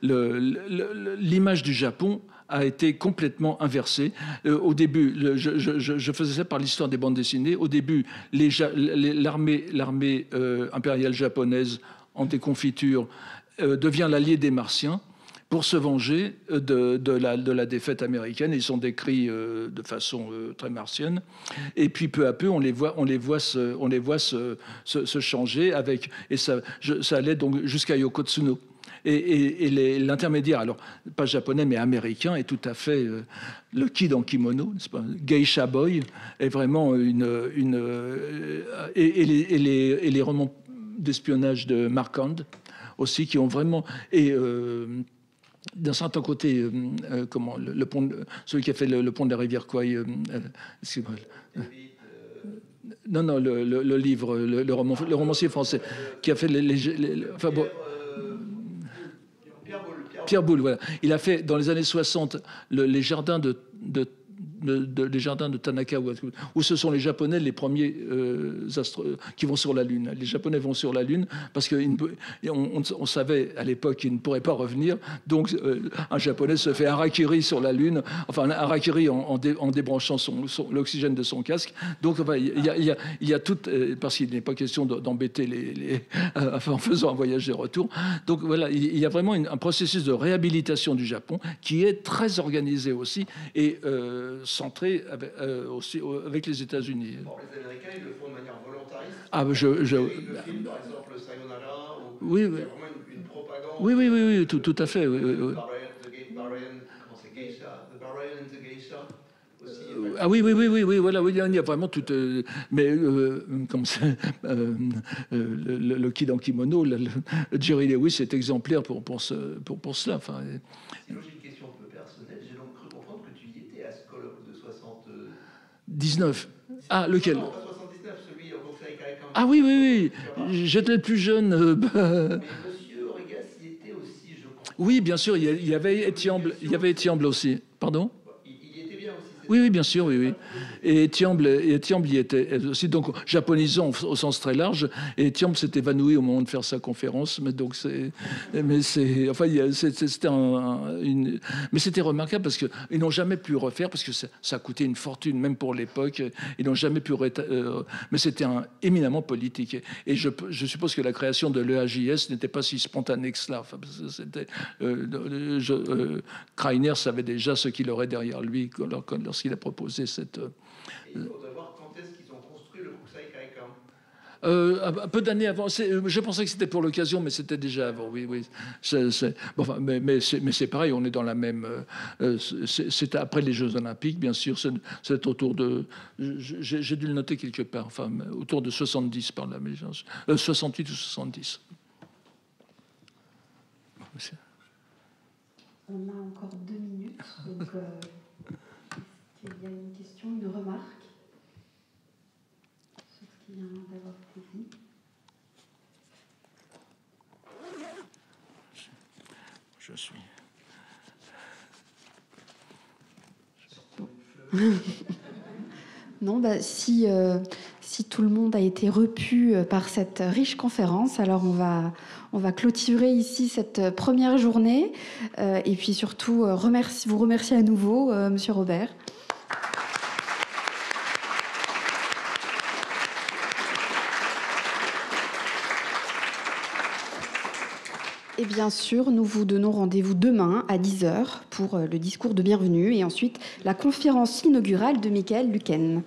l'image du Japon a été complètement inversée. Au début, je faisais ça par l'histoire des bandes dessinées. Au début, l'armée impériale japonaise en déconfiture devient l'allié des Martiens pour se venger de la défaite américaine. Ils sont décrits de façon très martienne. Et puis peu à peu, on les voit se changer et ça allait donc jusqu'à Yoko Tsuno. Et l'intermédiaire, alors pas japonais mais américain, est tout à fait le kid en kimono, n'est-ce pas? Geisha Boy est vraiment et les romans d'espionnage de Marquand aussi, qui ont vraiment d'un certain côté, le pont, celui qui a fait le pont de la rivière Kwai. Non, le livre, le romancier français qui a fait enfin bon. Pierre Boulle, voilà. Il a fait dans les années 60 les jardins les jardins de Tanakawa, où ce sont les Japonais les premiers qui vont sur la Lune. Les Japonais vont sur la Lune parce qu'on savait à l'époque qu'ils ne pourraient pas revenir. Donc un Japonais se fait harakiri sur la Lune, enfin un harakiri en débranchant l'oxygène de son casque. Donc enfin, il y a tout, parce qu'il n'est pas question d'embêter en faisant un voyage de retour. Donc voilà, il y a vraiment un processus de réhabilitation du Japon qui est très organisé aussi et centré aussi avec les États-Unis. Bon, les Américains, ils le font de manière volontariste. Ah, le film, par exemple, Sayonara, où oui, il y a vraiment une propagande. Oui, tout à fait. Oui. Barbarian and the Geisha. Aussi, ah oui, voilà, oui, il y a vraiment tout. Mais comme ça, le kid en kimono, Jerry Lewis est exemplaire pour cela. Enfin, sinon, j'ai une question un peu personnelle. J'ai donc cru comprendre que tu y étais à ce colloque de 19. Ah, lequel? Non, pas 79, celui au Costa Rica. Ah oui. J'étais le plus jeune. Mais Monsieur Origas y était aussi, je crois. Oui, bien sûr, il y avait Etiamble aussi. Pardon? Il Oui, bien sûr, oui. Et Thiamble y était aussi, donc japonisant au sens très large. Et Thiamble s'est évanoui au moment de faire sa conférence. Mais donc mais c'était remarquable parce qu'ils n'ont jamais pu refaire parce que ça coûtait une fortune, même pour l'époque. Ils n'ont jamais pu. Mais c'était éminemment politique. Et je suppose que la création de l'EAJS n'était pas si spontanée que cela. Enfin, Kreiner savait déjà ce qu'il aurait derrière lui lorsqu'il a proposé cette... Il faudrait voir quand est-ce qu'ils ont construit le Kokusai Kaikan. Un peu d'années avant. Je pensais que c'était pour l'occasion, mais c'était déjà avant. Oui. Mais c'est pareil, on est dans la même... c'est après les Jeux Olympiques, bien sûr. C'est autour de... J'ai dû le noter quelque part. Enfin, autour de 70 par là. 68 ou 70. On a encore 2 minutes. Donc, est-ce qu'il y a une question, une remarque sur ce qui vient d'avoir été dit? Je suis... Non, si tout le monde a été repu par cette riche conférence, alors on va clôturer ici cette première journée et puis surtout vous remercier à nouveau, Monsieur Robert. Et bien sûr, nous vous donnons rendez-vous demain à 10h pour le discours de bienvenue et ensuite la conférence inaugurale de Michael Lueken.